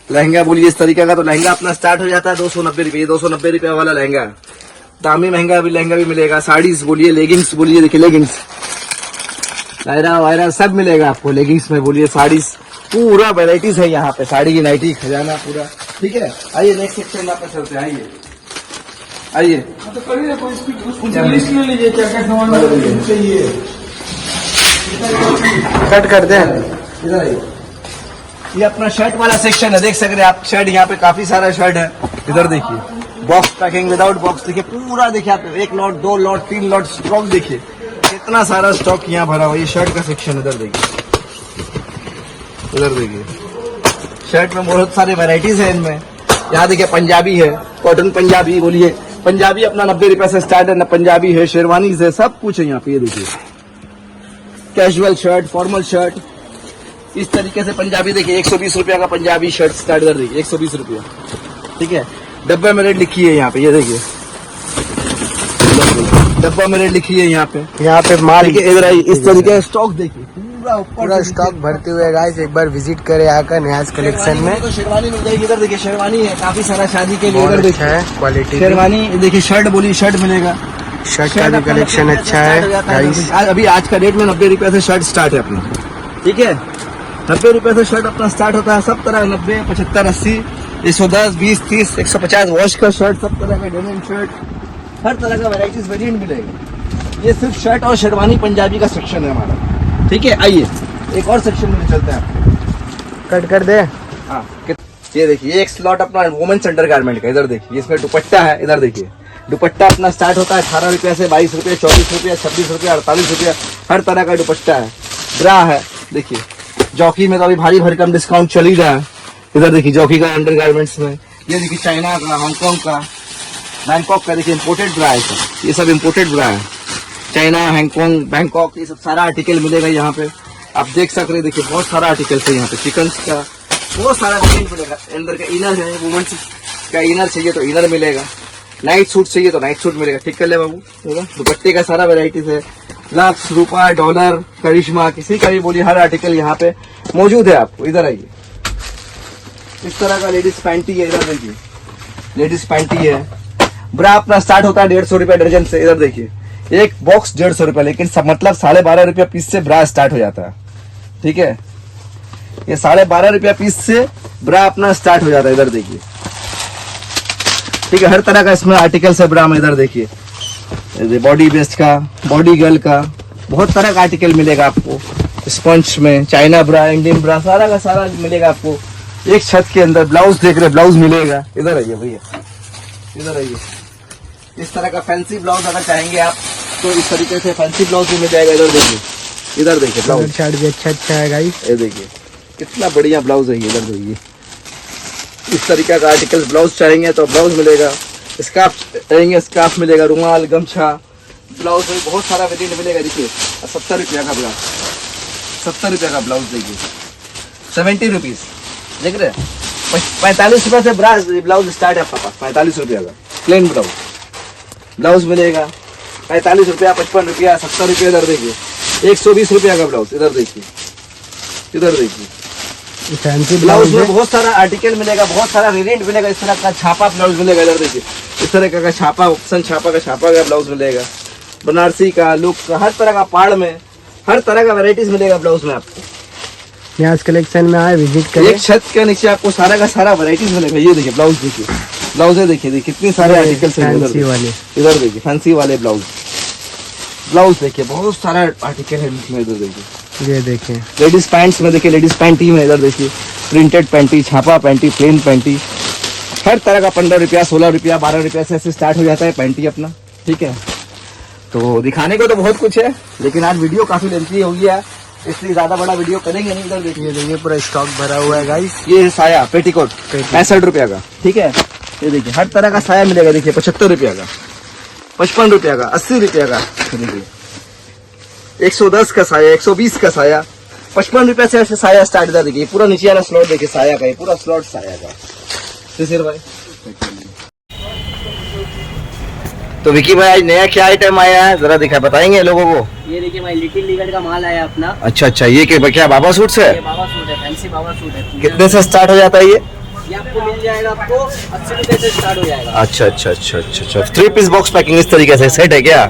[SPEAKER 2] लहंगा बोलिए इस तरीके का, तो लहंगा अपना स्टार्ट हो जाता है 290 रुपये। 290 रुपया वाला लहंगा, दामी महंगा भी लहंगा भी मिलेगा। साड़ीज बोलिए, लेगिंग्स बोलिए, देखिए लेगिंग्स, नायरा वायरा सब मिलेगा आपको। लेगिंग्स में बोलिए, साड़ीज, पूरा वेराइटीज है यहाँ पे। साड़ी की नाइटी खजाना पूरा। ठीक है, आइए नेक्स्ट सेक्शन में आप चलते हैं। आइए आइए
[SPEAKER 3] तो करिए कोई लिस्ट ले लीजिए, क्या क्या सामान चाहिए, कट कर दें।
[SPEAKER 2] इधर आइए, ये अपना शर्ट वाला सेक्शन है। देख सकते हैं आप शर्ट, यहाँ पे काफी सारा शर्ट है। इधर देखिए बॉक्स पैकिंग, विदाउट बॉक्स देखिए पूरा। देखिए आप 1 लॉट, 2 लॉट, 3 लॉट स्टॉक देखिए, कितना सारा स्टॉक यहाँ भरा हुआ। ये शर्ट का सेक्शन इधर देखिए, इधर देखिए शर्ट में बहुत सारे वेराइटीज है इनमें। यहाँ देखिए पंजाबी है, कॉटन पंजाबी बोलिए, पंजाबी अपना 90 रुपए से स्टार्ट है ना। पंजाबी है, शेरवानी है, सब कुछ है यहाँ पे। ये देखिए कैजुअल शर्ट, फॉर्मल शर्ट, इस तरीके से पंजाबी देखिए 120 रुपया का पंजाबी शर्ट स्टार्ट कर देखिए 120 रुपया। ठीक है, डब्बे में रेट लिखी है यहाँ पे। ये देखिए डब्बा में रेट लिखी है यहाँ पे माल। इधर आइए, इस तरीके का स्टॉक देखिए,
[SPEAKER 3] पूरा स्टॉक भरते हुए गाइस। एक बार विजिट करें आकर न्याज कलेक्शन में।
[SPEAKER 2] तो शेरवानी मिल जाएगी। इधर देखिए शेरवानी है, काफी सारा शादी के लिए। इधर देखिए
[SPEAKER 3] क्वालिटी
[SPEAKER 2] शेरवानी देखिए। शर्ट बोलिए, शर्ट मिलेगा।
[SPEAKER 3] शर्ट का भी कलेक्शन अच्छा है गाइस।
[SPEAKER 2] अभी आज का डेट में 90 रुपए से शर्ट स्टार्ट है अपना। ठीक है, 90 रुपए से शर्ट अपना स्टार्ट होता है। सब तरह 90, 75, 80, 110, 20, 30, 150 वॉश का शर्ट, सब तरह का डेनिम शर्ट, हर तरह का वेराइटीज वेरिएंट मिलेगा। ये सिर्फ शर्ट और शेरवानी पंजाबी का सेक्शन है हमारा। ठीक है, आइए एक और सेक्शन में चलते हैं आपको।
[SPEAKER 3] कट कर दे।
[SPEAKER 2] हाँ, ये देखिए एक स्लॉट अपना वुमेन्स अंडर गारमेंट का। इधर देखिए इसमें दुपट्टा है। इधर देखिए दुपट्टा अपना स्टार्ट होता है 18 रुपये से, 22 रुपये, 24 रुपये, 26 रुपये, 48 रुपये, हर तरह का दुपट्टा है। ब्रा है, देखिए जॉकी में तो अभी भारी भरकम डिस्काउंट चल ही रहा है। इधर देखिए जॉकी का अंडर गारमेंट्स में। ये देखिए चाइना का, हांगकॉन्ग का, बैंकॉक का, देखिए इम्पोर्टेड ब्रा है सब। ये सब इम्पोर्टेड ब्रा है। चाइना, हांगकॉन्ग, बैंकॉक, ये सब सारा आर्टिकल मिलेगा यहाँ पे। आप देख सकते हैं, देखिए बहुत सारा आर्टिकल है यहाँ पे। चिकन का बहुत सारा वेरिएंट मिलेगा। अंदर का इनर है, वुमेन्स का इनर चाहिए तो इनर मिलेगा, नाइट सूट चाहिए तो नाइट सूट मिलेगा। ठीक कर ले बाबू। दुपट्टे का सारा वेराइटीज है। लक्स, रूपा, डॉलर, करिश्मा, किसी का भी बोलिए, हर आर्टिकल यहाँ पे मौजूद है आपको। इधर आइए, इस तरह का लेडीज पैंटी है। इधर देखिए लेडीज पैंटी है। ब्रा अपना स्टार्ट होता है 150 रुपया दर्जन से। इधर देखिए एक बॉक्स 150 रुपया, लेकिन सब मतलब 12.5 रुपया पीस से ब्रा स्टार्ट हो जाता है। ठीक है, ये 12.5 रुपया पीस से ब्रा अपना स्टार्ट हो जाता है। इधर देखिए, ठीक है, हर तरह का इसमें आर्टिकल्स है ब्रा में। इधर देखिए बॉडी वेस्ट का, बॉडी गर्ल का, बहुत तरह का आर्टिकल मिलेगा आपको। स्पंज में चाइना ब्रा, इंडियन ब्रा, सारा का सारा मिलेगा आपको एक छत के अंदर। ब्लाउज देख रहे, ब्लाउज मिलेगा। इधर आइए भैया, इधर आइए। इस तरह का फैंसी ब्लाउज अगर चाहेंगे आप तो इस तरीके से फैंसी ब्लाउज भी मिल जाएगा। इधर देखिए, इधर देखिए ब्लाउज
[SPEAKER 3] शर्ट भी अच्छा है गाइस।
[SPEAKER 2] ये देखिए कितना बढ़िया ब्लाउज है। इधर देखिए इस तरीके का आर्टिकल ब्लाउज चाहेंगे तो ब्लाउज मिलेगा। स्कार्फ चाहेंगे, स्कार्फ मिलेगा। रुमाल, गमछा, ब्लाउज में बहुत सारा वेरिएंट मिलेगा। देखिए 70 रुपया का ब्लाउज, 70 रुपया का ब्लाउज देखिए, 70 रुपीज देख रहे हैं। 45 रुपये से ब्लाउज स्टार्ट है आपका पास। 45 रुपया का प्लेन ब्लाउज मिलेगा। 45 रुपया, 55 रुपया, 70 रुपया। इधर देखिए 120 रुपया का ब्लाउज। इधर देखिए, इधर देखिए
[SPEAKER 3] फैंसी
[SPEAKER 2] ब्लाउज में बहुत सारा आर्टिकल मिलेगा, बहुत सारा वेरिएंट मिलेगा। इस तरह का छापा ब्लाउज मिलेगा, इधर देखिए इस तरह का छापा, ऑप्शन छापा का ब्लाउज मिलेगा, बनारसी का, लुक का, हर तरह का, पाड़ में हर तरह का वैरायटीज मिलेगा ब्लाउज में आपको।
[SPEAKER 3] यहाँ कलेक्शन में आए विजिट करें।
[SPEAKER 2] एक छत के नीचे आपको सारा का सारा वैरायटीज मिलेगा। ये देखिए ब्लाउज, देखिए ब्लाउज है, देखिए कितने सारे आर्टिकल्स हैं
[SPEAKER 3] फैंसी वाले।
[SPEAKER 2] इधर देखिए फैंसी वाले ब्लाउज देखिए बहुत सारा आर्टिकल है इसमें। इधर देखिए
[SPEAKER 3] ये देखें
[SPEAKER 2] लेडीज पैंट्स में, देखिए लेडीज पैंटी में, इधर देखिए प्रिंटेड पैंटी, छापा पैंटी, प्लेन पैंटी, हर तरह का 15 रुपया, 16 रुपया, 12 रुपया से ऐसे स्टार्ट हो जाता है पैंटी अपना। ठीक है, तो दिखाने को तो बहुत कुछ है, लेकिन आज वीडियो काफी लेंथी हो गया, इसलिए ज्यादा बड़ा वीडियो करेंगे नहीं। इधर देखिए,
[SPEAKER 3] ये देखिए पूरा स्टॉक भरा हुआ है गाइस।
[SPEAKER 2] ये है साया पेटीकोट 65 रुपया का। ठीक है, ये देखिए हर तरह का साया मिलेगा। देखिए 75 रुपया का, 55 रुपया का, 80 रुपया का, देखिए 110 का साया, 120 का साया, 55 रुपया से ऐसे साया स्टार्ट। इधर देखिए पूरा नीचे वाला स्लॉट देखिए साया का, ये पूरा स्लॉट साया का। सिर भाई, तो विकी भाई आज नया क्या आइटम आया है, जरा दिखा बताएंगे लोगों को।
[SPEAKER 4] ये देखिए भाई लिटिल लीगल का माल आया अपना।
[SPEAKER 2] अच्छा अच्छा, ये क्या बाबा सूट से?
[SPEAKER 4] ये बाबा सूट है, फैंसी बाबा सूट है।
[SPEAKER 2] कितने से स्टार्ट हो जाता है ये?
[SPEAKER 4] ये आपको मिल जाएगा, आपको 80 रुपए से स्टार्ट हो जाएगा।
[SPEAKER 2] अच्छा अच्छा अच्छा अच्छा अच्छा, 3 पीस बॉक्स पैकिंग इस तरीके से सेट है क्या?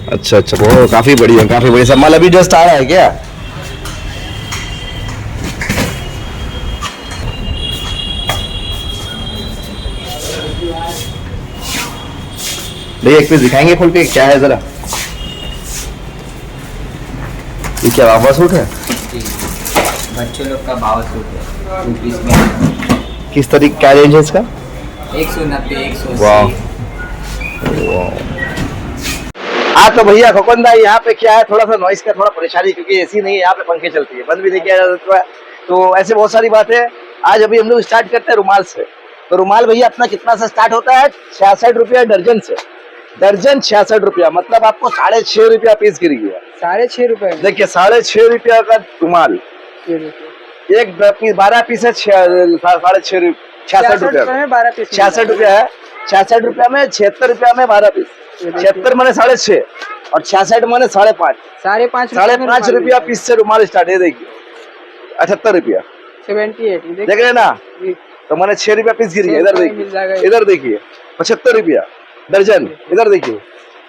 [SPEAKER 2] अच्छा अच्छा, बहुत काफी बढ़िया, काफी बढ़िया। सब माल अभी जस्ट आ रहा है क्या? भैया एक पीस दिखाएंगे खोल के, क्या है जरा? ये क्या बाबा सूट है?
[SPEAKER 4] बच्चों लोग का बाबा सूट है, 2 पीस में।
[SPEAKER 2] किस तरीके, क्या रेंज है इसका?
[SPEAKER 4] 190, 180।
[SPEAKER 2] वाह। हाँ तो भैया खोकंदा, यहाँ पे क्या है, थोड़ा सा नॉइस का थोड़ा परेशानी, क्योंकि एसी नहीं है यहाँ पे, पंखे चलती है, बंद भी नहीं किया जा सकता है, तो ऐसे बहुत सारी बातें। आज अभी हम लोग स्टार्ट करते हैं रुमाल से। तो रुमाल भैया अपना कितना से स्टार्ट होता है? 66 रुपया दर्जन से। दर्जन 66 रुपया, मतलब आपको 6.5 रुपया पीस गिर गया।
[SPEAKER 3] 6.5 रुपए।
[SPEAKER 2] देखिए 6.5 रुपया का रुमाल, एक पीस 12 पीस है, 6.5 रुपया, 66 रुपया, 66 रुपया है। 66 रुपया में 76 रुपया में 12 पीस, 76 माने 6.5 और 66 माने 5.5, 5.5 रुपया पीस से रुमाल स्टार्ट है। देखिए 78 रुपया,
[SPEAKER 3] 78
[SPEAKER 2] देख रहे हैं ना, तो मैंने 6 रुपया पीस गिर गया। इधर देखिए, इधर देखिए 75 रुपया दर्जन। इधर देखिए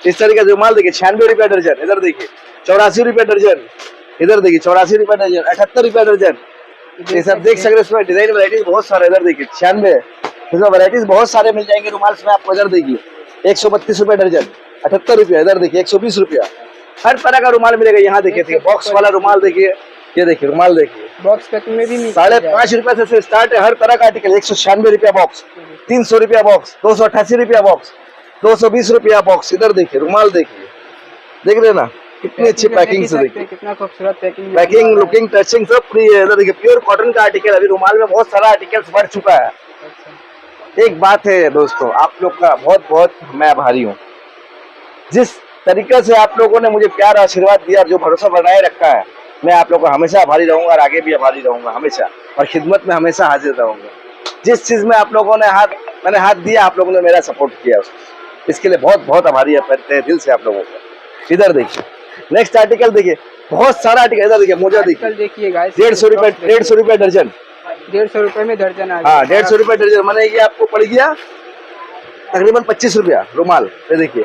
[SPEAKER 2] इस तरीके से रुमाल देखिए 96 रुपया दर्जन। इधर देखिए 84 रुपया दर्जन। इधर देखिए 84 रुपया दर्जन, 78 रुपया दर्जन। ये सब देख सकते हैं, इसमें डिजाइन वैरायटीज बहुत सारे। इधर देखिए 96, इसमें वैरायटीज बहुत सारे मिल जाएंगे रुमाल्स में आपको। इधर देखिए 132 रुपया दर्जन, 78 रुपया। इधर देखिए 120 रुपया, हर तरह का रुमाल मिलेगा। यहाँ देखिए बॉक्स वाला रुमाल देखिए, ये देखिए रुमाल देखिए
[SPEAKER 3] बॉक्स पैकिंग में भी
[SPEAKER 2] 5.5 रुपया से स्टार्ट है हर तरह का आर्टिकल। 196 रुपया बॉक्स, 300 रुपया बॉक्स, 288 रुपया बॉक्स, 220 रुपया बॉक्स। इधर देखिए रुमाल देखिए, देख रहे ना कितनी अच्छी पैकिंग से, देखिए
[SPEAKER 3] कितना खूबसूरत
[SPEAKER 2] पैकिंग, लुकिंग, टचिंग सब फ्री है। इधर देखिए प्योर कॉटन का आर्टिकल। अभी रुमाल में बहुत सारा आर्टिकल्स बढ़ चुका है। एक बात है दोस्तों, आप लोग का बहुत बहुत मैं आभारी हूँ। जिस तरीके से आप लोगों ने मुझे प्यार आशीर्वाद दिया, जो भरोसा बनाए रखा है, मैं आप लोगों का हमेशा आभारी रहूंगा और आगे भी आभारी रहूंगा हमेशा, और खिदमत में हमेशा हाजिर रहूंगा। जिस चीज में आप लोगों ने मैंने हाथ दिया, आप लोगों ने मेरा सपोर्ट किया, इसके लिए बहुत बहुत आभारी है दिल से आप लोगों का। इधर देखिए नेक्स्ट आर्टिकल देखिए, बहुत सारा आर्टिकल। इधर देखिए मोजा देखिए, 150 रुपया, 150 रुपया दर्जन,
[SPEAKER 3] 150 रुपए में दर्जन आ
[SPEAKER 2] हाँ 150 रुपया दर्जन। मैंने ये आपको पड़ गया तकरीबन 25 रुपया रुमाल। ये देखिए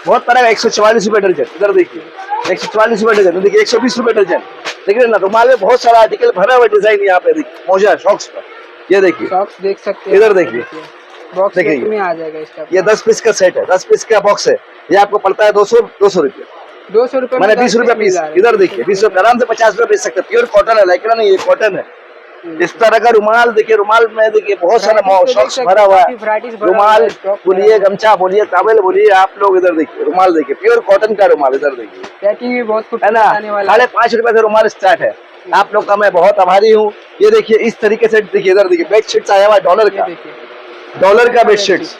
[SPEAKER 2] बहुत तरह का, 144 रुपया दर्जन। इधर देखिए 144 रुपया दर्जन। देखिए 120 रुपया दर्जन। देख रहे ना, रुमाल में बहुत सारा आर्टिकल भरा हुआ डिजाइन। यहाँ पे देखिए मोजा सॉक्स पर, ये देखिए
[SPEAKER 3] सॉक्स देख सकते हैं।
[SPEAKER 2] इधर देखिए
[SPEAKER 3] बॉक्स
[SPEAKER 2] देखिए
[SPEAKER 3] में आ जाएगा इसका।
[SPEAKER 2] ये 10 पीस का सेट है, 10 पीस का बॉक्स है। ये आपको पड़ता है 200 रुपया,
[SPEAKER 3] 200 रुपए
[SPEAKER 2] मैंने 20 रुपया पीस। इधर देखिए 20 रुपया, आराम से 50 रुपया बेच सकते हैं। प्योर कॉटन है, लाइक्रा नहीं, ये कॉटन है। इस तरह का रुमाल देखिए, रुमाल में देखिए बहुत सारा शॉक्स भरा हुआ है। रुमाल बोलिए, गमछा बोलिए, टॉवेल बोलिए, आप लोग इधर देखिए रुमाल देखिए, प्योर कॉटन का रुमाल। इधर देखिए
[SPEAKER 3] पैकिंग भी बहुत
[SPEAKER 2] है ना, 5.5 रुपया से रुमाल स्टार्ट है। आप लोग का मैं बहुत आभारी हूँ। ये देखिए इस तरीके से देखिए, इधर देखिए बेडशीट्स आया हुआ है डॉलर का बेडशीट्स।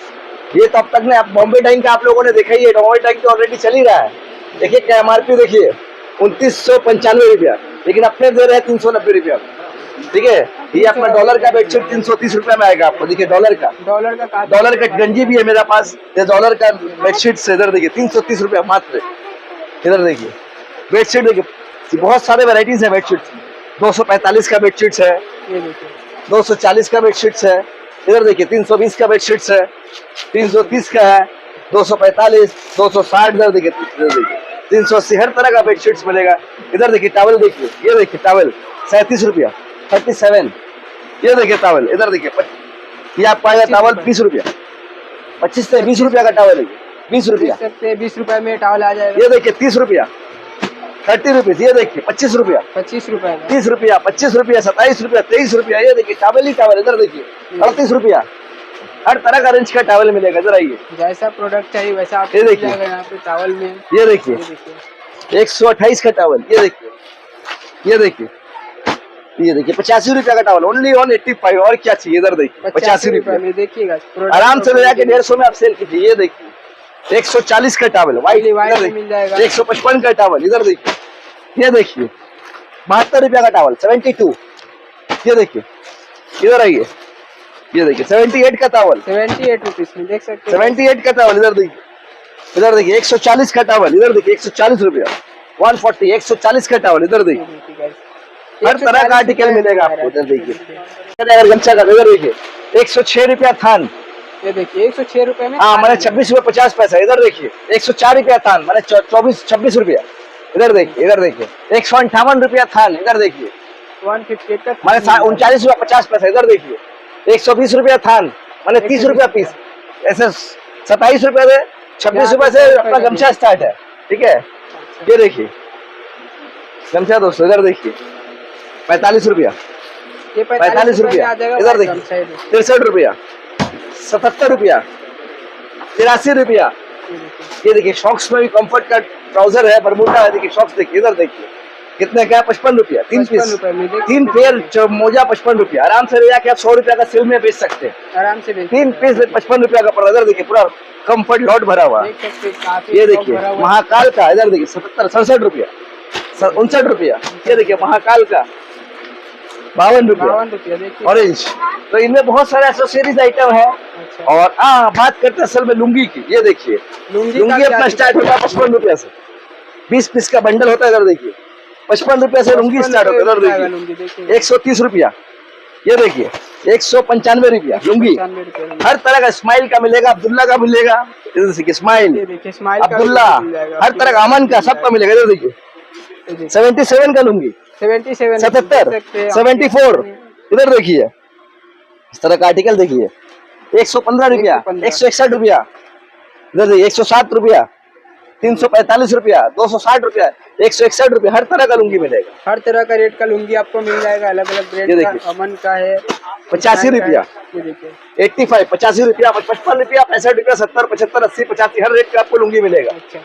[SPEAKER 2] ये तब तक ने बॉम्बे डाइंग का आप लोगों ने देखा ही है, बॉम्बे डाइंग तो ऑलरेडी चल ही रहा है। देखिए क्या एमआरपी देखिए 2995 रुपया, लेकिन अपने दे रहे हैं 390 रुपया। ठीक है, ये अपना डॉलर का बेडशीट 330 रुपया में आएगा आपको। देखिए डॉलर का गंजी भी है मेरे पास, ये डॉलर का बेडशीट से। इधर देखिए 330 रुपया मात्र। इधर देखिए बेडशीट देखिए, बहुत सारे वेराइटीज है बेडशीट। 245 का बेडशीट है,
[SPEAKER 3] ये देखिए
[SPEAKER 2] 240 का बेडशीट्स है। इधर देखिए 320 का बेडशीट्स है, 330 का है, 245, 260। इधर देखिए 380 हर तरह का बेडशीट्स मिलेगा। इधर देखिए टॉवल देखिए, ये देखिए टॉवल 37 रुपया, 37। ये देखिए टॉवल, इधर देखिए ये आपको आएगा टॉवल 20 रुपया, 25 से 20 रुपया का टॉवल है, 20 रुपया।
[SPEAKER 3] 20 रुपए में टॉवल आ जाएगा।
[SPEAKER 2] ये देखिए 30 रुपया, 30 रुपीज। ये देखिए 25 रुपया,
[SPEAKER 3] 25 रुपए में
[SPEAKER 2] 30 रुपया, 25 रुपया, 27 रुपया, 23 रुपया। ये देखिए टॉवल ही टॉवल। इधर देखिए 38 रुपया, हर तरह का रेंज का टॉवल मिलेगा। इधर आइए,
[SPEAKER 3] जैसा प्रोडक्ट चाहिए वैसा आपको
[SPEAKER 2] ये
[SPEAKER 3] मिल
[SPEAKER 2] देखिए।
[SPEAKER 3] जाएगा यहाँ पे टॉवल में।
[SPEAKER 2] ये देखिए 128 का टॉवल। ये देखिए, ये देखिए, ये देखिए 85 रुपया का टॉवल, ओनली 185। और क्या चाहिए? इधर देखिए 85 रुपया
[SPEAKER 3] में देखिएगा
[SPEAKER 2] आराम से ले जाके 150 में आप सेल कीजिए। ये देखिए 140 का टॉवल
[SPEAKER 3] वाइट
[SPEAKER 2] व्हाइट
[SPEAKER 3] मिल जाएगा।
[SPEAKER 2] 155 का टॉवल। इधर देखिए, ये देखिए 72 रुपया का टॉवल 72। ये देखिए, इधर आइए, ये देखिए 78 का टॉवल,
[SPEAKER 3] 78 रुपीज में देख सकते हैं।
[SPEAKER 2] 78 का टॉवल। इधर देखिए, इधर देखिए 140 का टॉवल। इधर देखिए 140 रुपया, 140, 140 का टॉवल। इधर देखिए हर तरह का आर्टिकल मिलेगा आपको। इधर देखिए अगर गमछा का, इधर देखिए 106 रुपया थान।
[SPEAKER 3] ये देखिए 106 रुपए में
[SPEAKER 2] हाँ मैंने 26 रुपये 50 पैसा। इधर देखिए 104 रुपया थान, मैंने 26 रुपया। इधर देखिए, इधर देखिए 158 रुपया थान। इधर देखिए
[SPEAKER 3] 158 का
[SPEAKER 2] मैंने 39 रुपया 50 पैसा। इधर देखिए 120 रुपया थान, मैंने 30 रुपया पीस। ऐसे 27 रुपये से 26 रुपये से अपना गमछा स्टार्ट है। ठीक है, ये देखिए गमछा दोस्तों। इधर देखिए 45 रुपया,
[SPEAKER 3] ये
[SPEAKER 2] 45 रुपया। इधर देखिए 63 रुपया, 77 रुपया, 83 रुपया। ये देखिए शॉक्स में भी कंफर्ट का ट्राउजर है, बरमूडा है। देखिए शॉक्स देखिए, इधर देखिए कितने का है, 55 रुपया, 3 पीस, 3 पेयर मोजा 55 रुपया। आराम से ले जाके आप 100 रुपया का सेल में बेच सकते हैं।
[SPEAKER 3] आराम से
[SPEAKER 2] 3 पीस 55 रुपया का पड़ा। इधर देखिए पूरा कंफर्ट लॉट भरा हुआ। ये देखिए महाकाल का, इधर देखिए 67 रुपया, 59 रुपया। ये देखिए महाकाल का 52 रुपया,
[SPEAKER 3] देखिए।
[SPEAKER 2] ऑरेंज। तो इनमें बहुत सारे एसेसरीज आइटम है।
[SPEAKER 3] अच्छा।
[SPEAKER 2] और बात करते हैं असल में लुंगी की। ये देखिए लुंगी अपना स्टार्ट होता है 55 रुपया से, 20 पीस का बंडल होता है। इधर देखिए 55 रुपया से लुंगी स्टार्ट होता है। इधर देखिए 130 रुपया। ये देखिए 195 रुपया लुंगी। हर तरह का स्माइल का मिलेगा, अब्दुल्ला का मिलेगा। इधर देखिए स्माइल, अब्दुल्ला, हर तरह का अमन का, सबका मिलेगा। इधर देखिए 77 का लुंगी,
[SPEAKER 3] 77,
[SPEAKER 2] 77, 74। इधर देखिए इस तरह का आर्टिकल देखिए 115 रुपया, 161 रुपया। इधर देखिए 107 रुपया, 345 रुपया, 260 रुपया, 161 रुपया। हर तरह का लुंगी मिलेगा।
[SPEAKER 3] हर तरह का रेट का लुंगी आपको मिल जाएगा, अलग अलग ब्रांड का। अमन का है
[SPEAKER 2] 85 रुपया,
[SPEAKER 3] ये देखिए
[SPEAKER 2] 85, 85 रुपया, 55 रुपया, 65 रुपया, 70, 75, 80, 85 हर रेट का आपको लुंगी मिलेगा।
[SPEAKER 3] अच्छा।